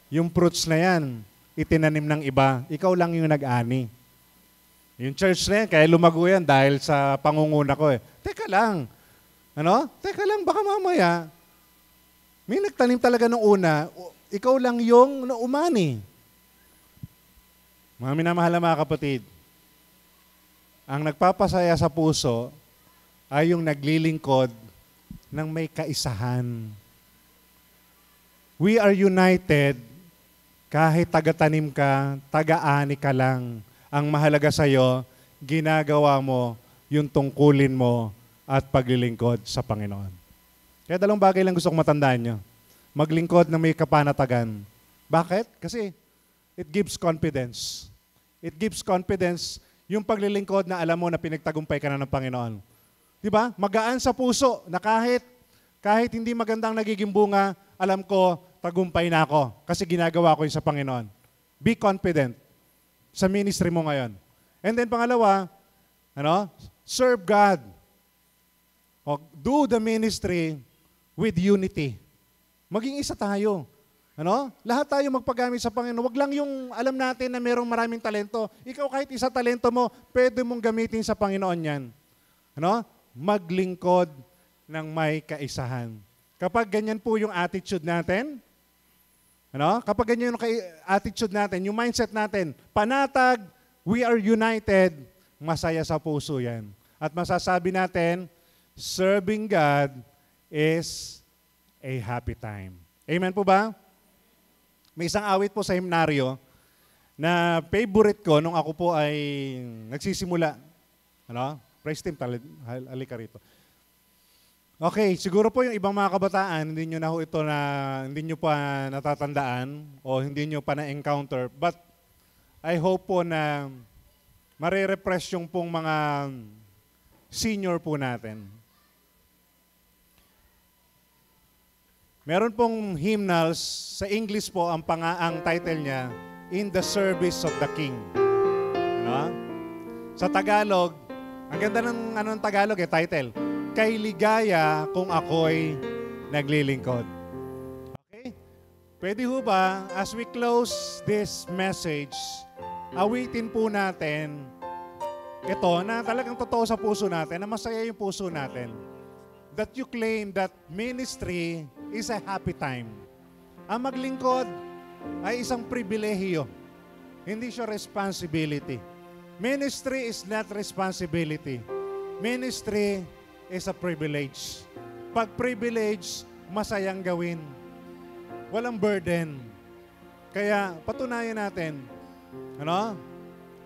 yung fruits na yan, itinanim ng iba, ikaw lang yung nag-ani. Yung church na yan, kaya lumago yan dahil sa pangunguna ko Teka lang. Baka mamaya, may nagtanim talaga nung una, ikaw lang yung umani. Mga minamahal mga kapatid, ang nagpapasaya sa puso ay yung naglilingkod ng may kaisahan. We are united kahit taga-tanim ka, taga-ani ka lang. Ang mahalaga sa'yo, ginagawa mo yung tungkulin mo at paglilingkod sa Panginoon. Kaya dalawang bagay lang gusto kong matandaan nyo. Maglingkod na may kapanatagan. Bakit? Kasi it gives confidence. It gives confidence yung paglilingkod na alam mo na pinagtagumpay ka na ng Panginoon. Di ba? Magaan sa puso na kahit hindi magandang nagiging bunga, alam ko, tagumpay na ako kasi ginagawa ko yun sa Panginoon. Be confident sa ministry mo ngayon. And then pangalawa, serve God. O, do the ministry with unity. Maging isa tayo. Lahat tayo magpagamit sa Panginoon. Wag lang yung alam natin na merong maraming talento. Ikaw kahit isa talento mo, pwede mong gamitin sa Panginoon yan. Maglingkod ng may kaisahan. Kapag ganyan po yung attitude natin, kapag ganyan yung attitude natin, yung mindset natin, panatag, we are united, masaya sa puso yan. At masasabi natin, serving God is a happy time. Amen po ba? May isang awit po sa himnaryo na favorite ko nung ako po ay nagsisimula. Praise team, halika rito. Okay, siguro po yung ibang mga kabataan, hindi nyo na ho ito hindi nyo pa natatandaan o hindi nyo pa na-encounter. But I hope po na marerefresh yung pong mga senior po natin. Meron pong hymnals, sa English po, ang title niya, In the Service of the King. Sa Tagalog, ang ganda ng Tagalog title, Kay ligaya kung ako'y naglilingkod. Okay? Pwede ho ba, as we close this message, awitin po natin ito na talagang totoo sa puso natin, na masaya yung puso natin. That you claim that ministry is a happy time. Ang maglingkod ay isang pribilehiyo. Hindi siya responsibility. Ministry is not responsibility. Ministry is a privilege. Pag privilege, masayang gawin. Walang burden. Kaya patunayan natin,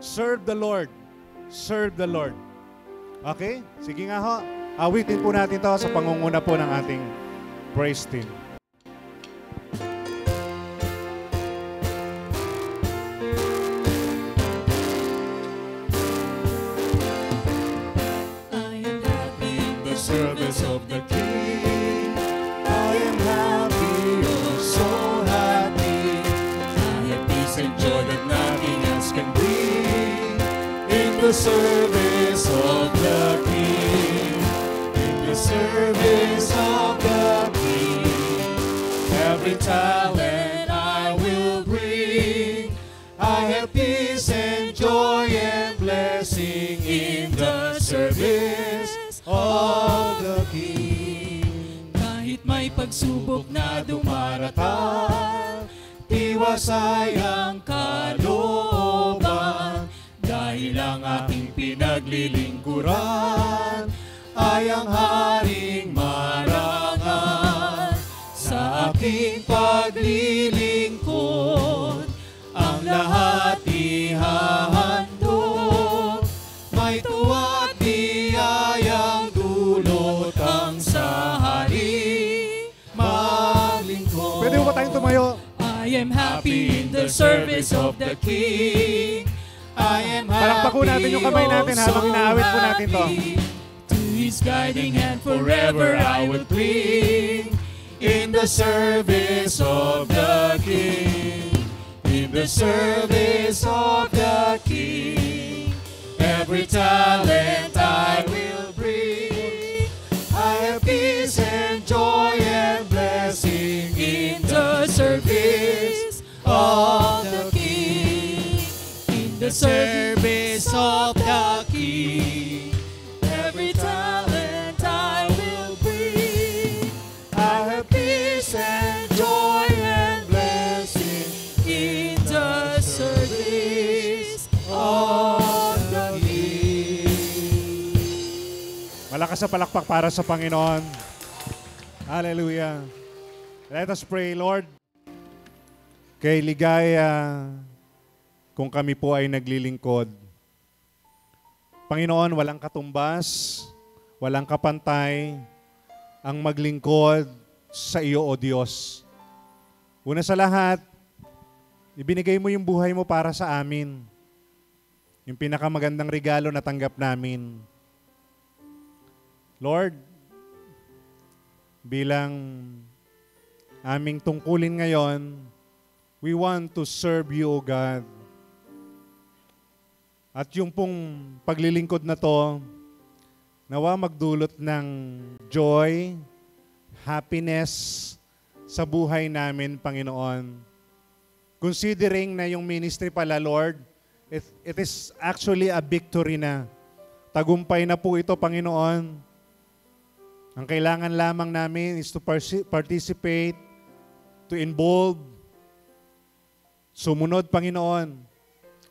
serve the Lord. Serve the Lord. Okay? Sige nga ho. Awitin po natin to sa pangunguna po ng ating praise team. Service of the King, I am happy, oh so happy. I have peace and joy that nothing else can bring. In the service of the King, in the service of the King, every talent I will bring. I have peace and joy and blessing in the service of the King. Kahit may pagsubok na dumarating, iwasay ang kalooban, dahil ang aking pinaglilingkuran ay ang Haring marangal. Sa aking paglilingkod, ang lahat ihahandog, may tuwa at biyayang dulot ang sa Hari maglingkod. Pwede ba tayong tumayo? I am happy in the service of the King. I am happy, Palakpakan natin yung kamay natin habang inaawit po natin to. To His guiding hand forever I will cling. In the service of the King. In the service of the King. Every talent I will bring. I have peace and joy and blessing in the service of the King. In the service of the King. Every talent I will bring. I have peace and joy and blessing in the service of the King. Malakas sa palakpak para sa Panginoon. Hallelujah. Let us pray, Lord. Kay ligaya kung kami po ay naglilingkod. Panginoon, walang katumbas, walang kapantay ang maglingkod sa iyo, O Diyos. Una sa lahat, ibinigay mo yung buhay mo para sa amin. Yung pinakamagandang regalo na tanggap namin. Lord, bilang aming tungkulin ngayon, we want to serve you, O God. At yung pong paglilingkod na to, nawa magdulot ng joy, happiness sa buhay namin, Panginoon. Considering na yung ministry pala, Lord, it is actually a victory na. Tagumpay na po ito, Panginoon. Ang kailangan lamang namin is to participate, to involve, sumunod, Panginoon.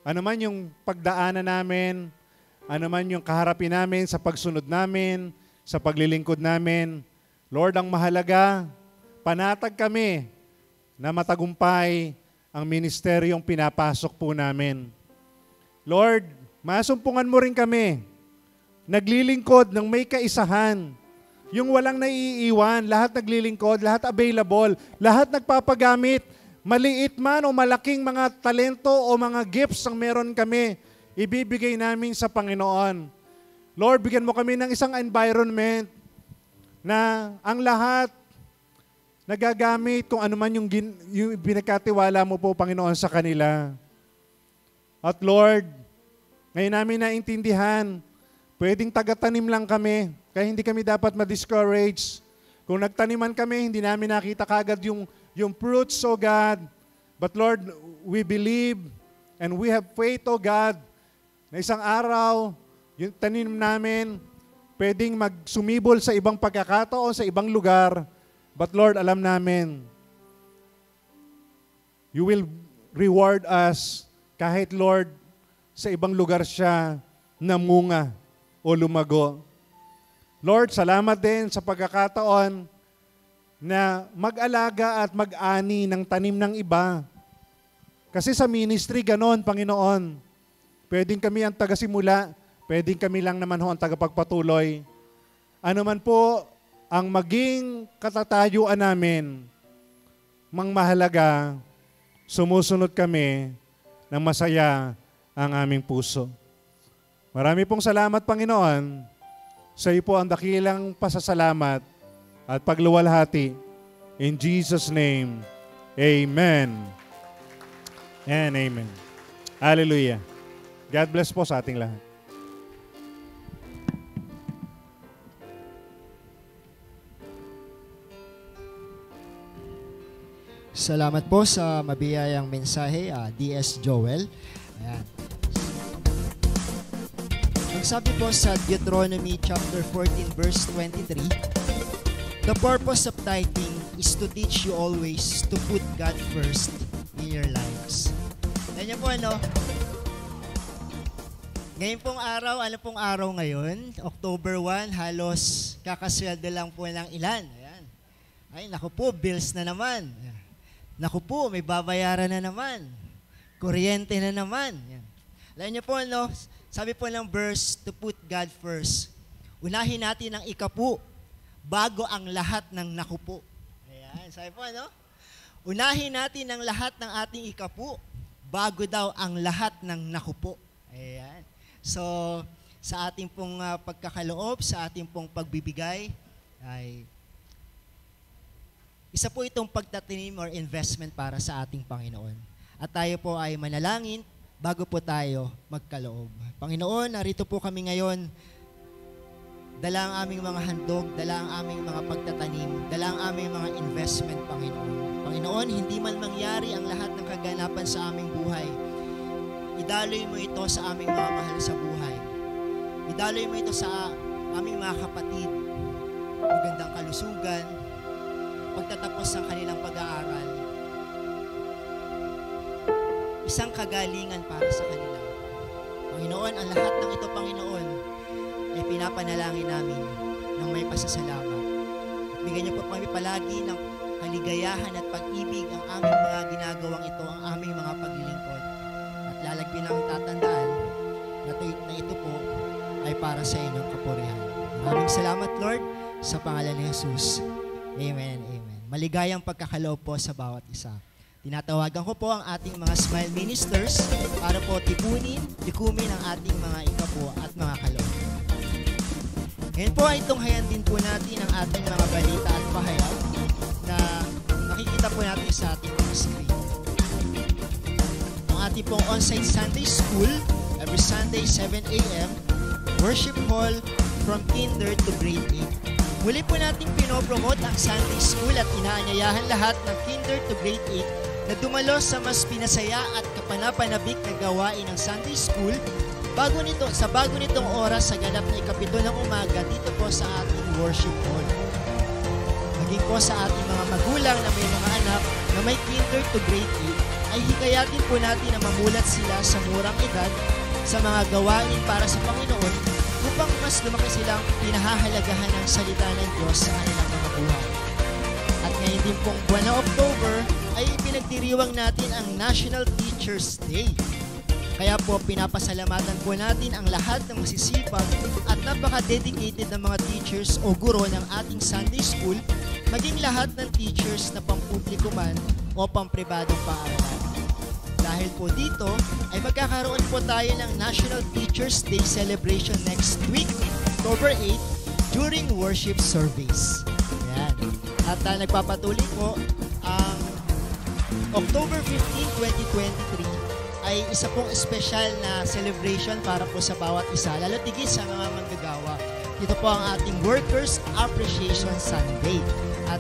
Ano man yung pagdaanan namin, ano man yung kaharapin namin sa pagsunod namin, sa paglilingkod namin, Lord, ang mahalaga, panatag kami na matagumpay ang ministeryong pinapasok po namin. Lord, masumpungan mo rin kami, naglilingkod ng may kaisahan, yung walang naiiwan, lahat naglilingkod, lahat available, lahat nagpapagamit, maliit man o malaking mga talento o mga gifts ang meron kami, ibibigay namin sa Panginoon. Lord, bigyan mo kami ng isang environment na ang lahat nagagamit kung ano man yung binagkatiwala mo po, Panginoon, sa kanila. At Lord, ngayon namin naintindihan, pwedeng taga-tanim lang kami, kaya hindi kami dapat ma-discourage. Kung nagtaniman kami, hindi namin nakita kagad yung fruits, O God. But Lord, we believe and we have faith, O God, na isang araw, yung tanim namin, pwedeng magsumibol sa ibang pagkakataon, sa ibang lugar. But Lord, alam namin, you will reward us kahit, Lord, sa ibang lugar siya namunga o lumago. Lord, salamat din sa pagkakataon na mag-alaga at mag-ani ng tanim ng iba. Kasi sa ministry, ganon, Panginoon. Pwedeng kami ang tagasimula, pwedeng kami lang naman ho ang tagapagpatuloy. Ano man po ang maging katatayuan namin, mang mahalaga, sumusunod kami ng masaya ang aming puso. Marami pong salamat, Panginoon. Sa iyo po ang dakilang pasasalamat at pagluwalhati. In Jesus' name, amen. And amen. Hallelujah. God bless po sa ating lahat. Salamat po sa mabiyayang mensahe, DS Joel. Ayan. Ang sabi po sa Deuteronomy chapter 14 verse 23, the purpose of tithing is to teach you always to put God first in your lives. Alam niyo po ano? Ngayon pong araw, ano pong araw ngayon? October 1, halos kakasweldo lang po ng ilan. Ayan. Ay, naku po, bills na naman. Ayan. Naku po, may babayaran na naman. Kuryente na naman. Ayan. Alam niyo po, no? Sabi po ng verse, to put God first. Unahin natin ang ikapu bago ang lahat ng nakupo. Ayan, sabi po, no? Unahin natin ang lahat ng ating ikapu bago daw ang lahat ng nakupo. Ayan. So, sa ating pong pagkakaloob, sa ating pong pagbibigay, ay isa po itong pagtatanim or investment para sa ating Panginoon. At tayo po ay manalangin bago po tayo magkaloob. Panginoon, narito po kami ngayon. Dala ang aming mga handog, dala ang aming mga pagtatanim, dala ang aming mga investment, Panginoon. Panginoon, hindi man mangyari ang lahat ng kaganapan sa aming buhay, idaloy mo ito sa aming mga mahal sa buhay. Idaloy mo ito sa aming mga kapatid. Magandang kalusugan, pagtatapos ng kanilang pag-aaral, isang kagalingan para sa kanila. Panginoon, ang lahat ng ito, Panginoon, ay pinapanalangin namin ng may pasasalamat. At bigyan niyo po kami palagi ng kaligayahan at pag-ibig ang aming mga ginagawang ito, ang aming mga paglilingkod. At lalagbi lang tatandaan na ito po ay para sa inyong kapurihan. Maraming salamat, Lord, sa pangalan ni Jesus. Amen, amen. Maligayang pagkakaloob po sa bawat isa. Tinatawagan ko po ang ating mga smile ministers para po likumin ang ating mga ikapo at mga kaloob. Ngayon po ay tunghayan din po natin ang ating mga balita at pahayag na makikita po natin sa ating mga screen. Ang ating pong on-site Sunday School, every Sunday 7 a.m., worship hall from kinder to grade 8. Muli po nating pinopromote ang Sunday School at inaanyayahan lahat ng kinder to grade 8 na dumalo sa mas pinasaya at kapanapanabik na gawain ng Sunday School sa bago nitong oras sa ganap na 7 ng umaga dito po sa ating worship hall. Maging po sa ating mga magulang na may mga anak na may kinder to grade 8 ay hikayatin po natin na mamulat sila sa murang edad sa mga gawain para sa Panginoon upang mas lumaki silang pinahahalagahan ng salita ng Diyos sa kanilang mga buhay. At ngayon din pong buwan na October ay pinagdiriwang natin ang National Teachers Day. Kaya po pinapasalamatan po natin ang lahat ng masisipag at napaka-dedicated ng mga teachers o guro ng ating Sunday School, maging lahat ng teachers na pampubliko man o pampribadong paaralan. Dahil po dito ay magkakaroon po tayo ng National Teachers Day celebration next week, October 8, during worship service. Ayan. At nagpapatuloy po ang October 15, 2023 ay isa pong espesyal na celebration para po sa bawat isa, lalo tigit sa mga manggagawa. Dito po ang ating Workers Appreciation Sunday. At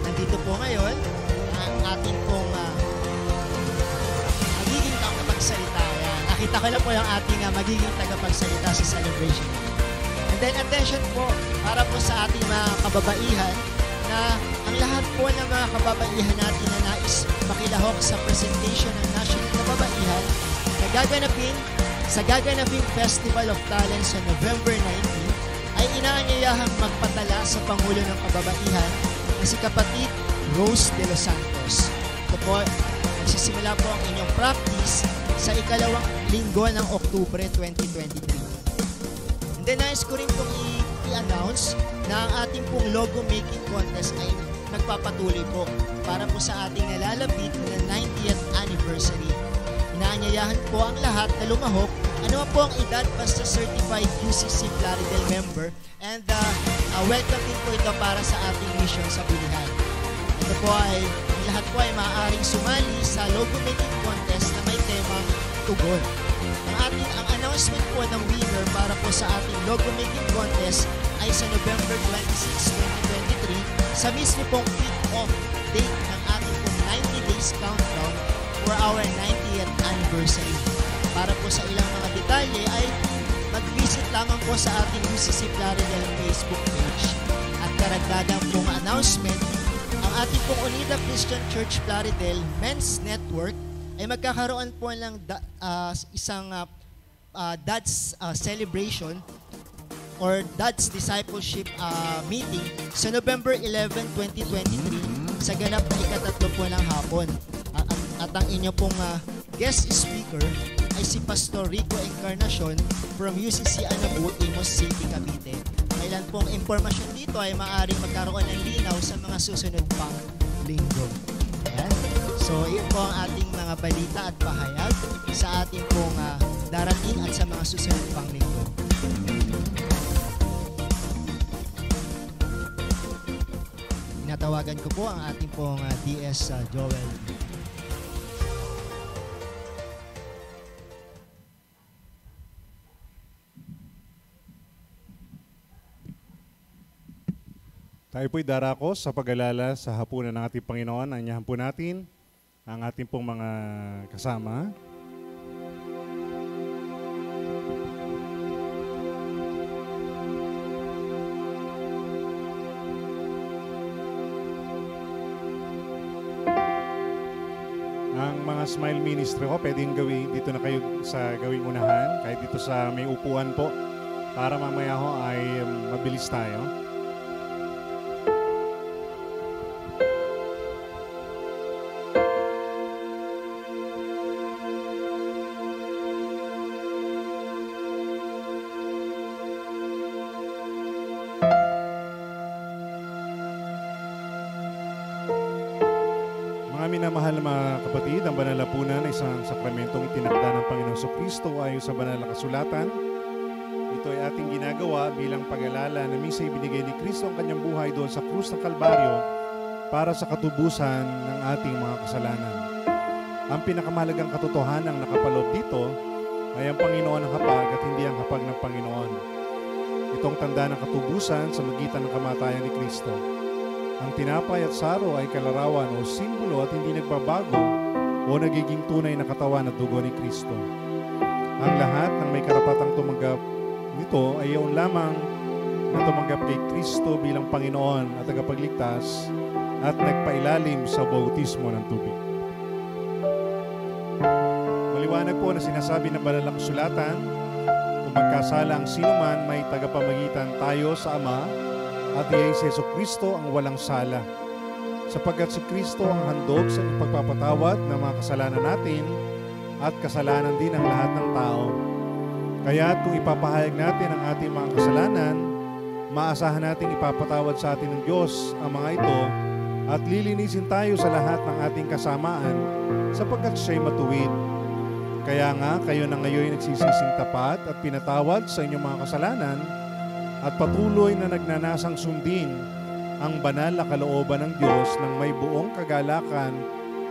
nandito po ngayon ang ating pong magiging tagapagsalita. Nakita ko na po yung ating magiging tagapagsalita sa celebration. And then attention po para po sa ating mga kababaihan na ang lahat po ng mga kababaihan natin na nais makilahok sa presentation ng National Kababaihan na gaganaping Festival of Talent sa November 19 ay inaanyayahang magpatala sa Pangulo ng Kababaihan na si Kapatid Rose de los Santos. Ito po, magsisimula po ang inyong practice sa ikalawang linggo ng Oktubre 2023. And then nais ko rin pong i-announce na ang ating pong logo making contest ay nagpapatuloy po para po sa ating nalalapit na 90th anniversary. Inaanyayahan po ang lahat na lumahok, ano po ang edad basta certified UCC Plaridel member, and welcome din po ito para sa ating mission sa bilihan. Ito po ay, ang lahat po ay maaaring sumali sa logo making contest na may temang tugon. Ang announcement po ng winner para po sa ating logo making contest ay sa November 26, 2023 sa mismo pong kick-off date ng ating pong 90 days countdown for our 90th anniversary. Para po sa ilang mga detalye ay mag-visit lamang po sa ating UCC Plaridel Facebook page. At karagdagang pong announcement, ang ating pong Unida Christian Church Plaridel Men's Network ay magkakaroon po ng isang Dad's celebration or Dad's Discipleship meeting sa November 11, 2023 sa ganap na ika-3 po ng hapon. At ang inyo pong guest speaker ay si Pastor Rico Encarnacion from UCC Anabu, Imus City, Cavite. Kailan pong impormasyon dito ay maaaring magkaroon ng linaw sa mga susunod pang linggo. Ayan. So, yun po ang ating mga balita at pahayag sa ating pong darating at sa mga susunod pang linggo. Tinatawagan ko po ang ating pong DS Joel. Tayo po'y darako sa pag-alala sa hapunan ng ating Panginoon. Anyahan po natin ang ating pong mga kasama. Ang mga smile ministry ko, pwedeng gawin dito na kayo sa gawing unahan, kahit dito sa may upuan po, para mamaya ho ay mabilis tayo. minamahal na mga kapatid, ang banal na puna na isang sakramentong itinakda ng Panginoong Kristo ayon sa banal na kasulatan. Ito ay ating ginagawa bilang pag-alala na minsan ibinigay ni Kristo ang kanyang buhay doon sa krus ng Kalbaryo para sa katubusan ng ating mga kasalanan. Ang pinakamahalagang katotohanan ang nakapaloob dito ay ang Panginoon ang hapag at hindi ang hapag ng Panginoon. Itong tanda ng katubusan sa magitan ng kamatayan ni Kristo. Ang tinapay at saro ay kalarawan o simbolo at hindi nagbabago o nagiging tunay na katawan at dugo ni Kristo. Ang lahat ng may karapatang tumanggap nito ay iyon lamang na tumanggap kay Kristo bilang Panginoon at tagapagligtas at nagpailalim sa bautismo ng tubig. Maliwanag po na sinasabi ng banal na kasulatan, kung magkasala ang sinuman, may tagapamagitan tayo sa Ama at iyan si Jesucristo ang walang sala. Sapagkat si Kristo ang handog sa ipagpapatawad ng mga kasalanan natin at kasalanan din ng lahat ng tao. Kaya kung ipapahayag natin ang ating mga kasalanan, maasahan nating ipapatawad sa atin ng Diyos ang mga ito at lilinisin tayo sa lahat ng ating kasamaan sapagkat siya'y matuwid. Kaya nga, kayo na ngayon nagsisising tapat at pinatawad sa inyong mga kasalanan at patuloy na nagnanasang sundin ang banal na kalooban ng Diyos ng may buong kagalakan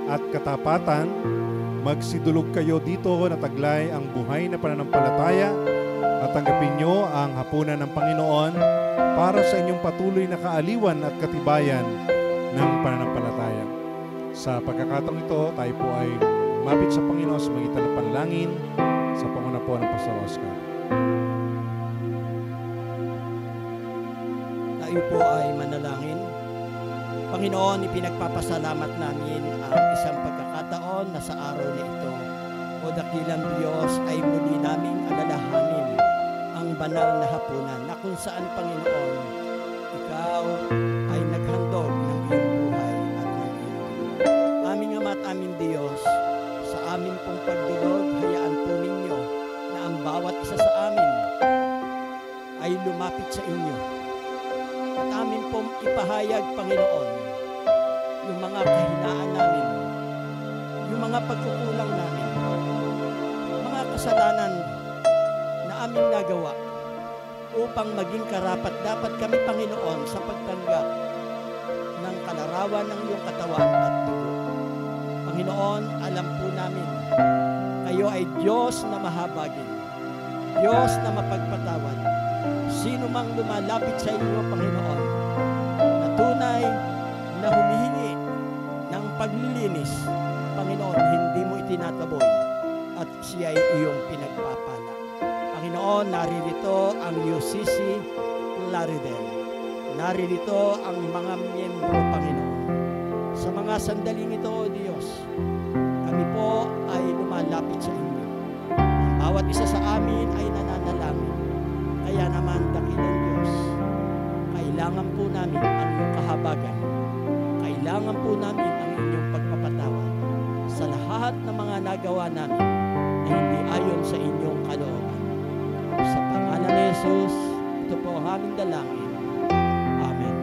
at katapatan, magsidulog kayo dito na taglay ang buhay na pananampalataya at tanggapin nyo ang hapunan ng Panginoon para sa inyong patuloy na kaaliwan at katibayan ng pananampalataya. Sa pagkakataong ito, tayo po ay lumapit sa Panginoon sa magitan ng panalangin sa panguna po ng Pastor Oscar. Tayo po ay manalangin. Panginoon, ipinagpapasalamat namin ang isang pagkakataon na sa araw na ito. O dakilang Diyos ay muli naming alalahanin ang banal na hapunan na kung saan, Panginoon, Ikaw ay naghandog ng iyong buhay at ng iyong dugo. Aming Ama at aming Diyos, sa amin pong pagdulog, hayaan po ninyo na ang bawat isa sa amin ay lumapit sa inyo. At amin pong ipahayag, Panginoon, yung mga kahinaan namin, yung mga pagkukulang namin, mga kasalanan na aming nagawa upang maging karapat-dapat kami, Panginoon, sa pagtanggap ng kalarawan ng iyong katawan at dugo. Panginoon, alam po namin, kayo ay Diyos na mahabagin, Diyos na mapagpatawad. Sino mang lumalapit sa inyo, Panginoon, na tunay na humihingi ng paglilinis, Panginoon, hindi mo itinataboy at siya ay iyong pinagpapala. Panginoon, naririto ang UCC Laridel. Naririto ang mga miyembro, Panginoon. Sa mga sandaling ito, O Diyos, kami po ay lumalapit sa inyo. Ang bawat isa sa amin ay nananalangin. Kaya naman, dakilang Diyos, kailangan po namin ang iyong kahabagan. Kailangan po namin ang inyong pagpapatawad sa lahat ng mga nagawa namin na hindi ayon sa inyong kalooban. Sa pangalan ni Jesus, ito po ang aming dalangin. Amen.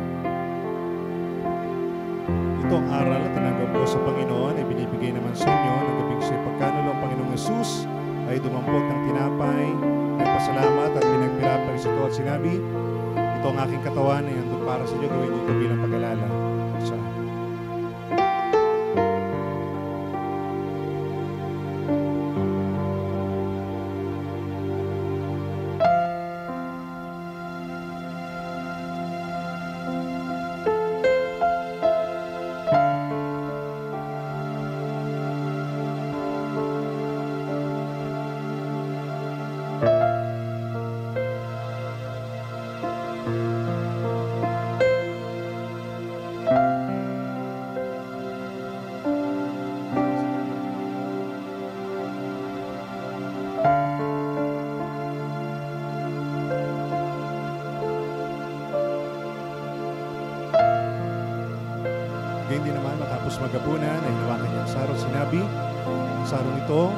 Ito ang aral na tinanggap po sa Panginoon ay binibigay naman sa inyo ng gabing sa pagkanulo ang Panginoong Jesus ay dumampot ng tinapay, nagpasalamat at pinagpirapay sa ito at sinabi, ito ang aking katawan ay andun para sa inyo, gawin niyo ito bilang pag-alala sa akin. Hindi naman matapos magabunan ay hinawakan niya ang sarong sinabi, ang sarong ito,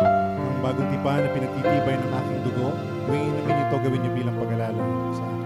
ang bagong tipan na pinagtitibay ng aking dugo, huwingin namin ito, gawin niyo bilang pag-alala sa akin.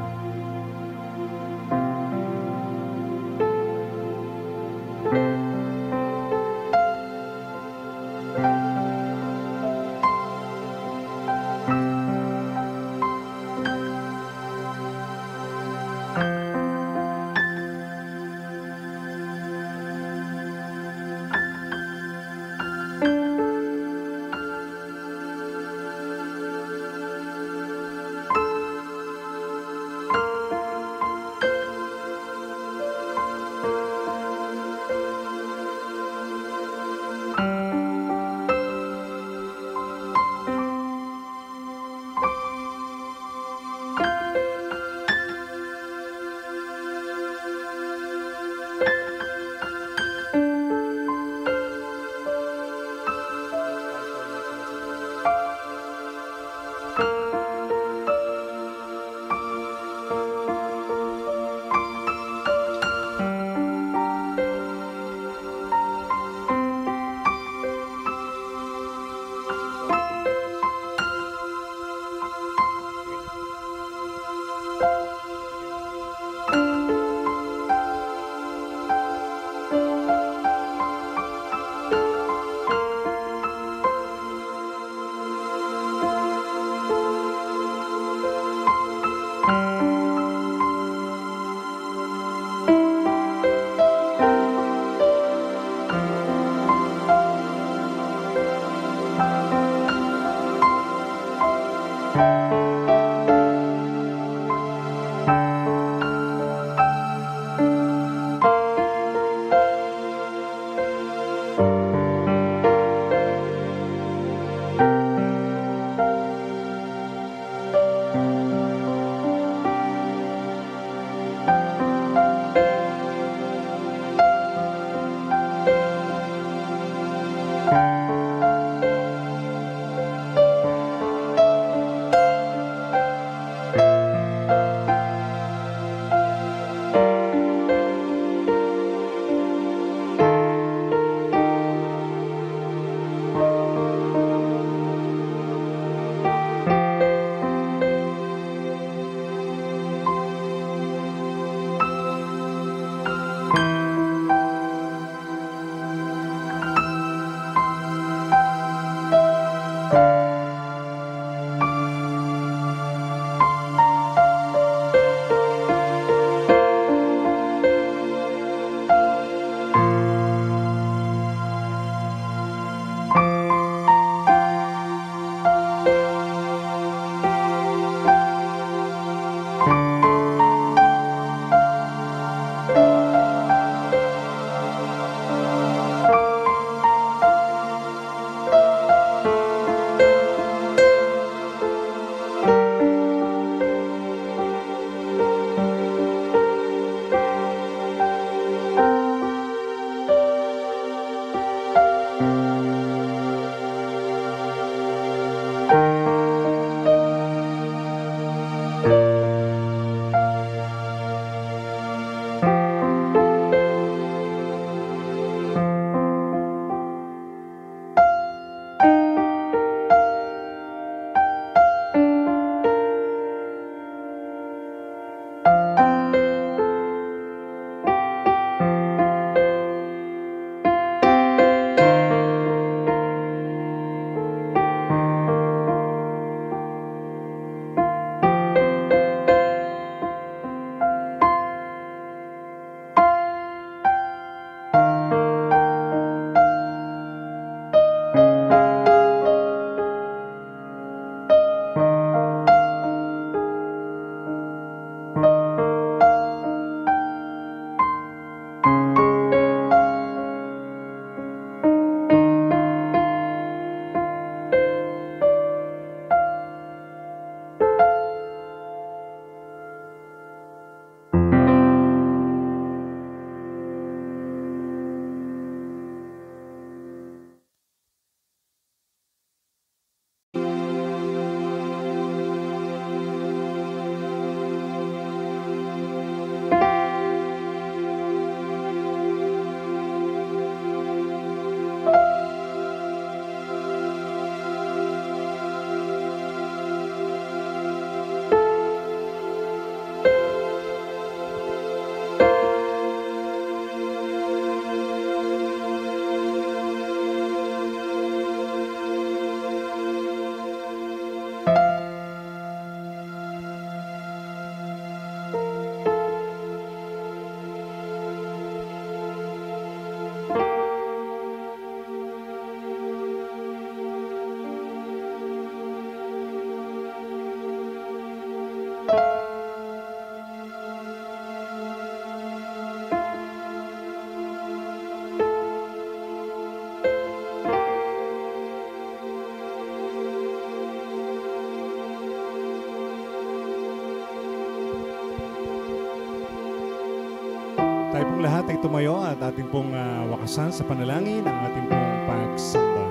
Tayo pong lahat ay tumayo at ating pong wakasan sa panalangin ang ating pong pagsamba.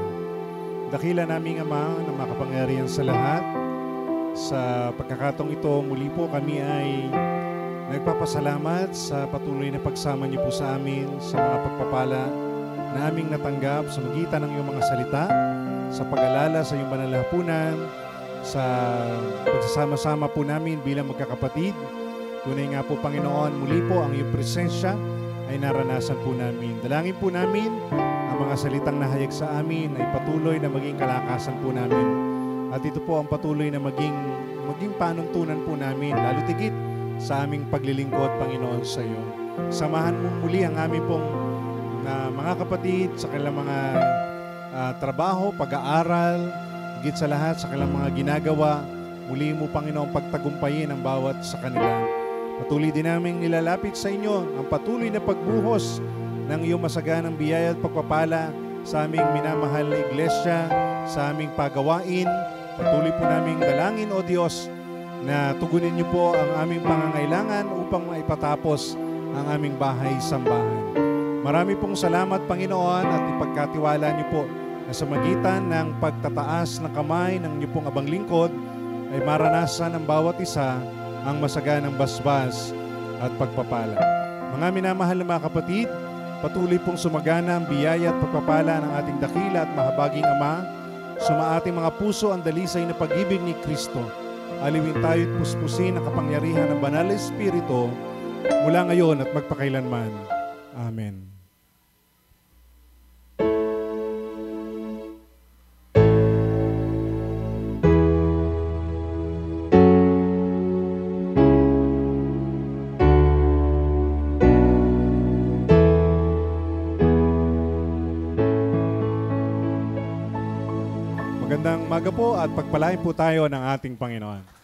Dakila naming Ama na makapangyarihan sa lahat, sa pagkakataong ito muli po kami ay nagpapasalamat sa patuloy na pagsama niyo po sa amin sa mga pagpapala na aming natanggap sa magitan ng iyong mga salita, sa pag-alala sa iyong banal na hapunan, sa pagsasama-sama po namin bilang magkakapatid. Tunay nga po, Panginoon, muli po ang iyong presensya ay naranasan po namin. Dalangin po namin ang mga salitang nahayag sa amin ay patuloy na maging kalakasan po namin. At ito po ang patuloy na maging panuntunan po namin, lalo tigit sa aming paglilingkod, Panginoon, sa iyo. Samahan mo muli ang aming pong mga kapatid sa kanilang mga trabaho, pag-aaral, higit sa lahat sa kanilang mga ginagawa. Muli mo, Panginoon, pagtagumpayin ang bawat sa kanila. Patuloy din namin nilalapit sa inyo ang patuloy na pagbuhos ng iyong masaganang biyaya at pagpapala sa aming minamahal na iglesia, sa aming pagawain. Patuloy po naming dalangin, O Diyos, na tugunin niyo po ang aming pangangailangan upang maipatapos ang aming bahay-sambahan. Marami pong salamat, Panginoon, at ipagkatiwala niyo po na sa magitan ng pagtataas ng kamay ng niyo pong abang lingkod ay maranasan ng bawat isa ang masaganang basbas at pagpapala. Mga minamahal na mga kapatid, patuloy pong sumagana ang biyaya at pagpapala ng ating dakila at mahabaging Ama. Sumaating mga puso ang dalisay na pag-ibig ni Kristo. Aliwin tayo at puspusin ang kapangyarihan ng Banal na Espiritu mula ngayon at magpakailanman. Amen. Magandang umaga po at pagpalain po tayo ng ating Panginoon.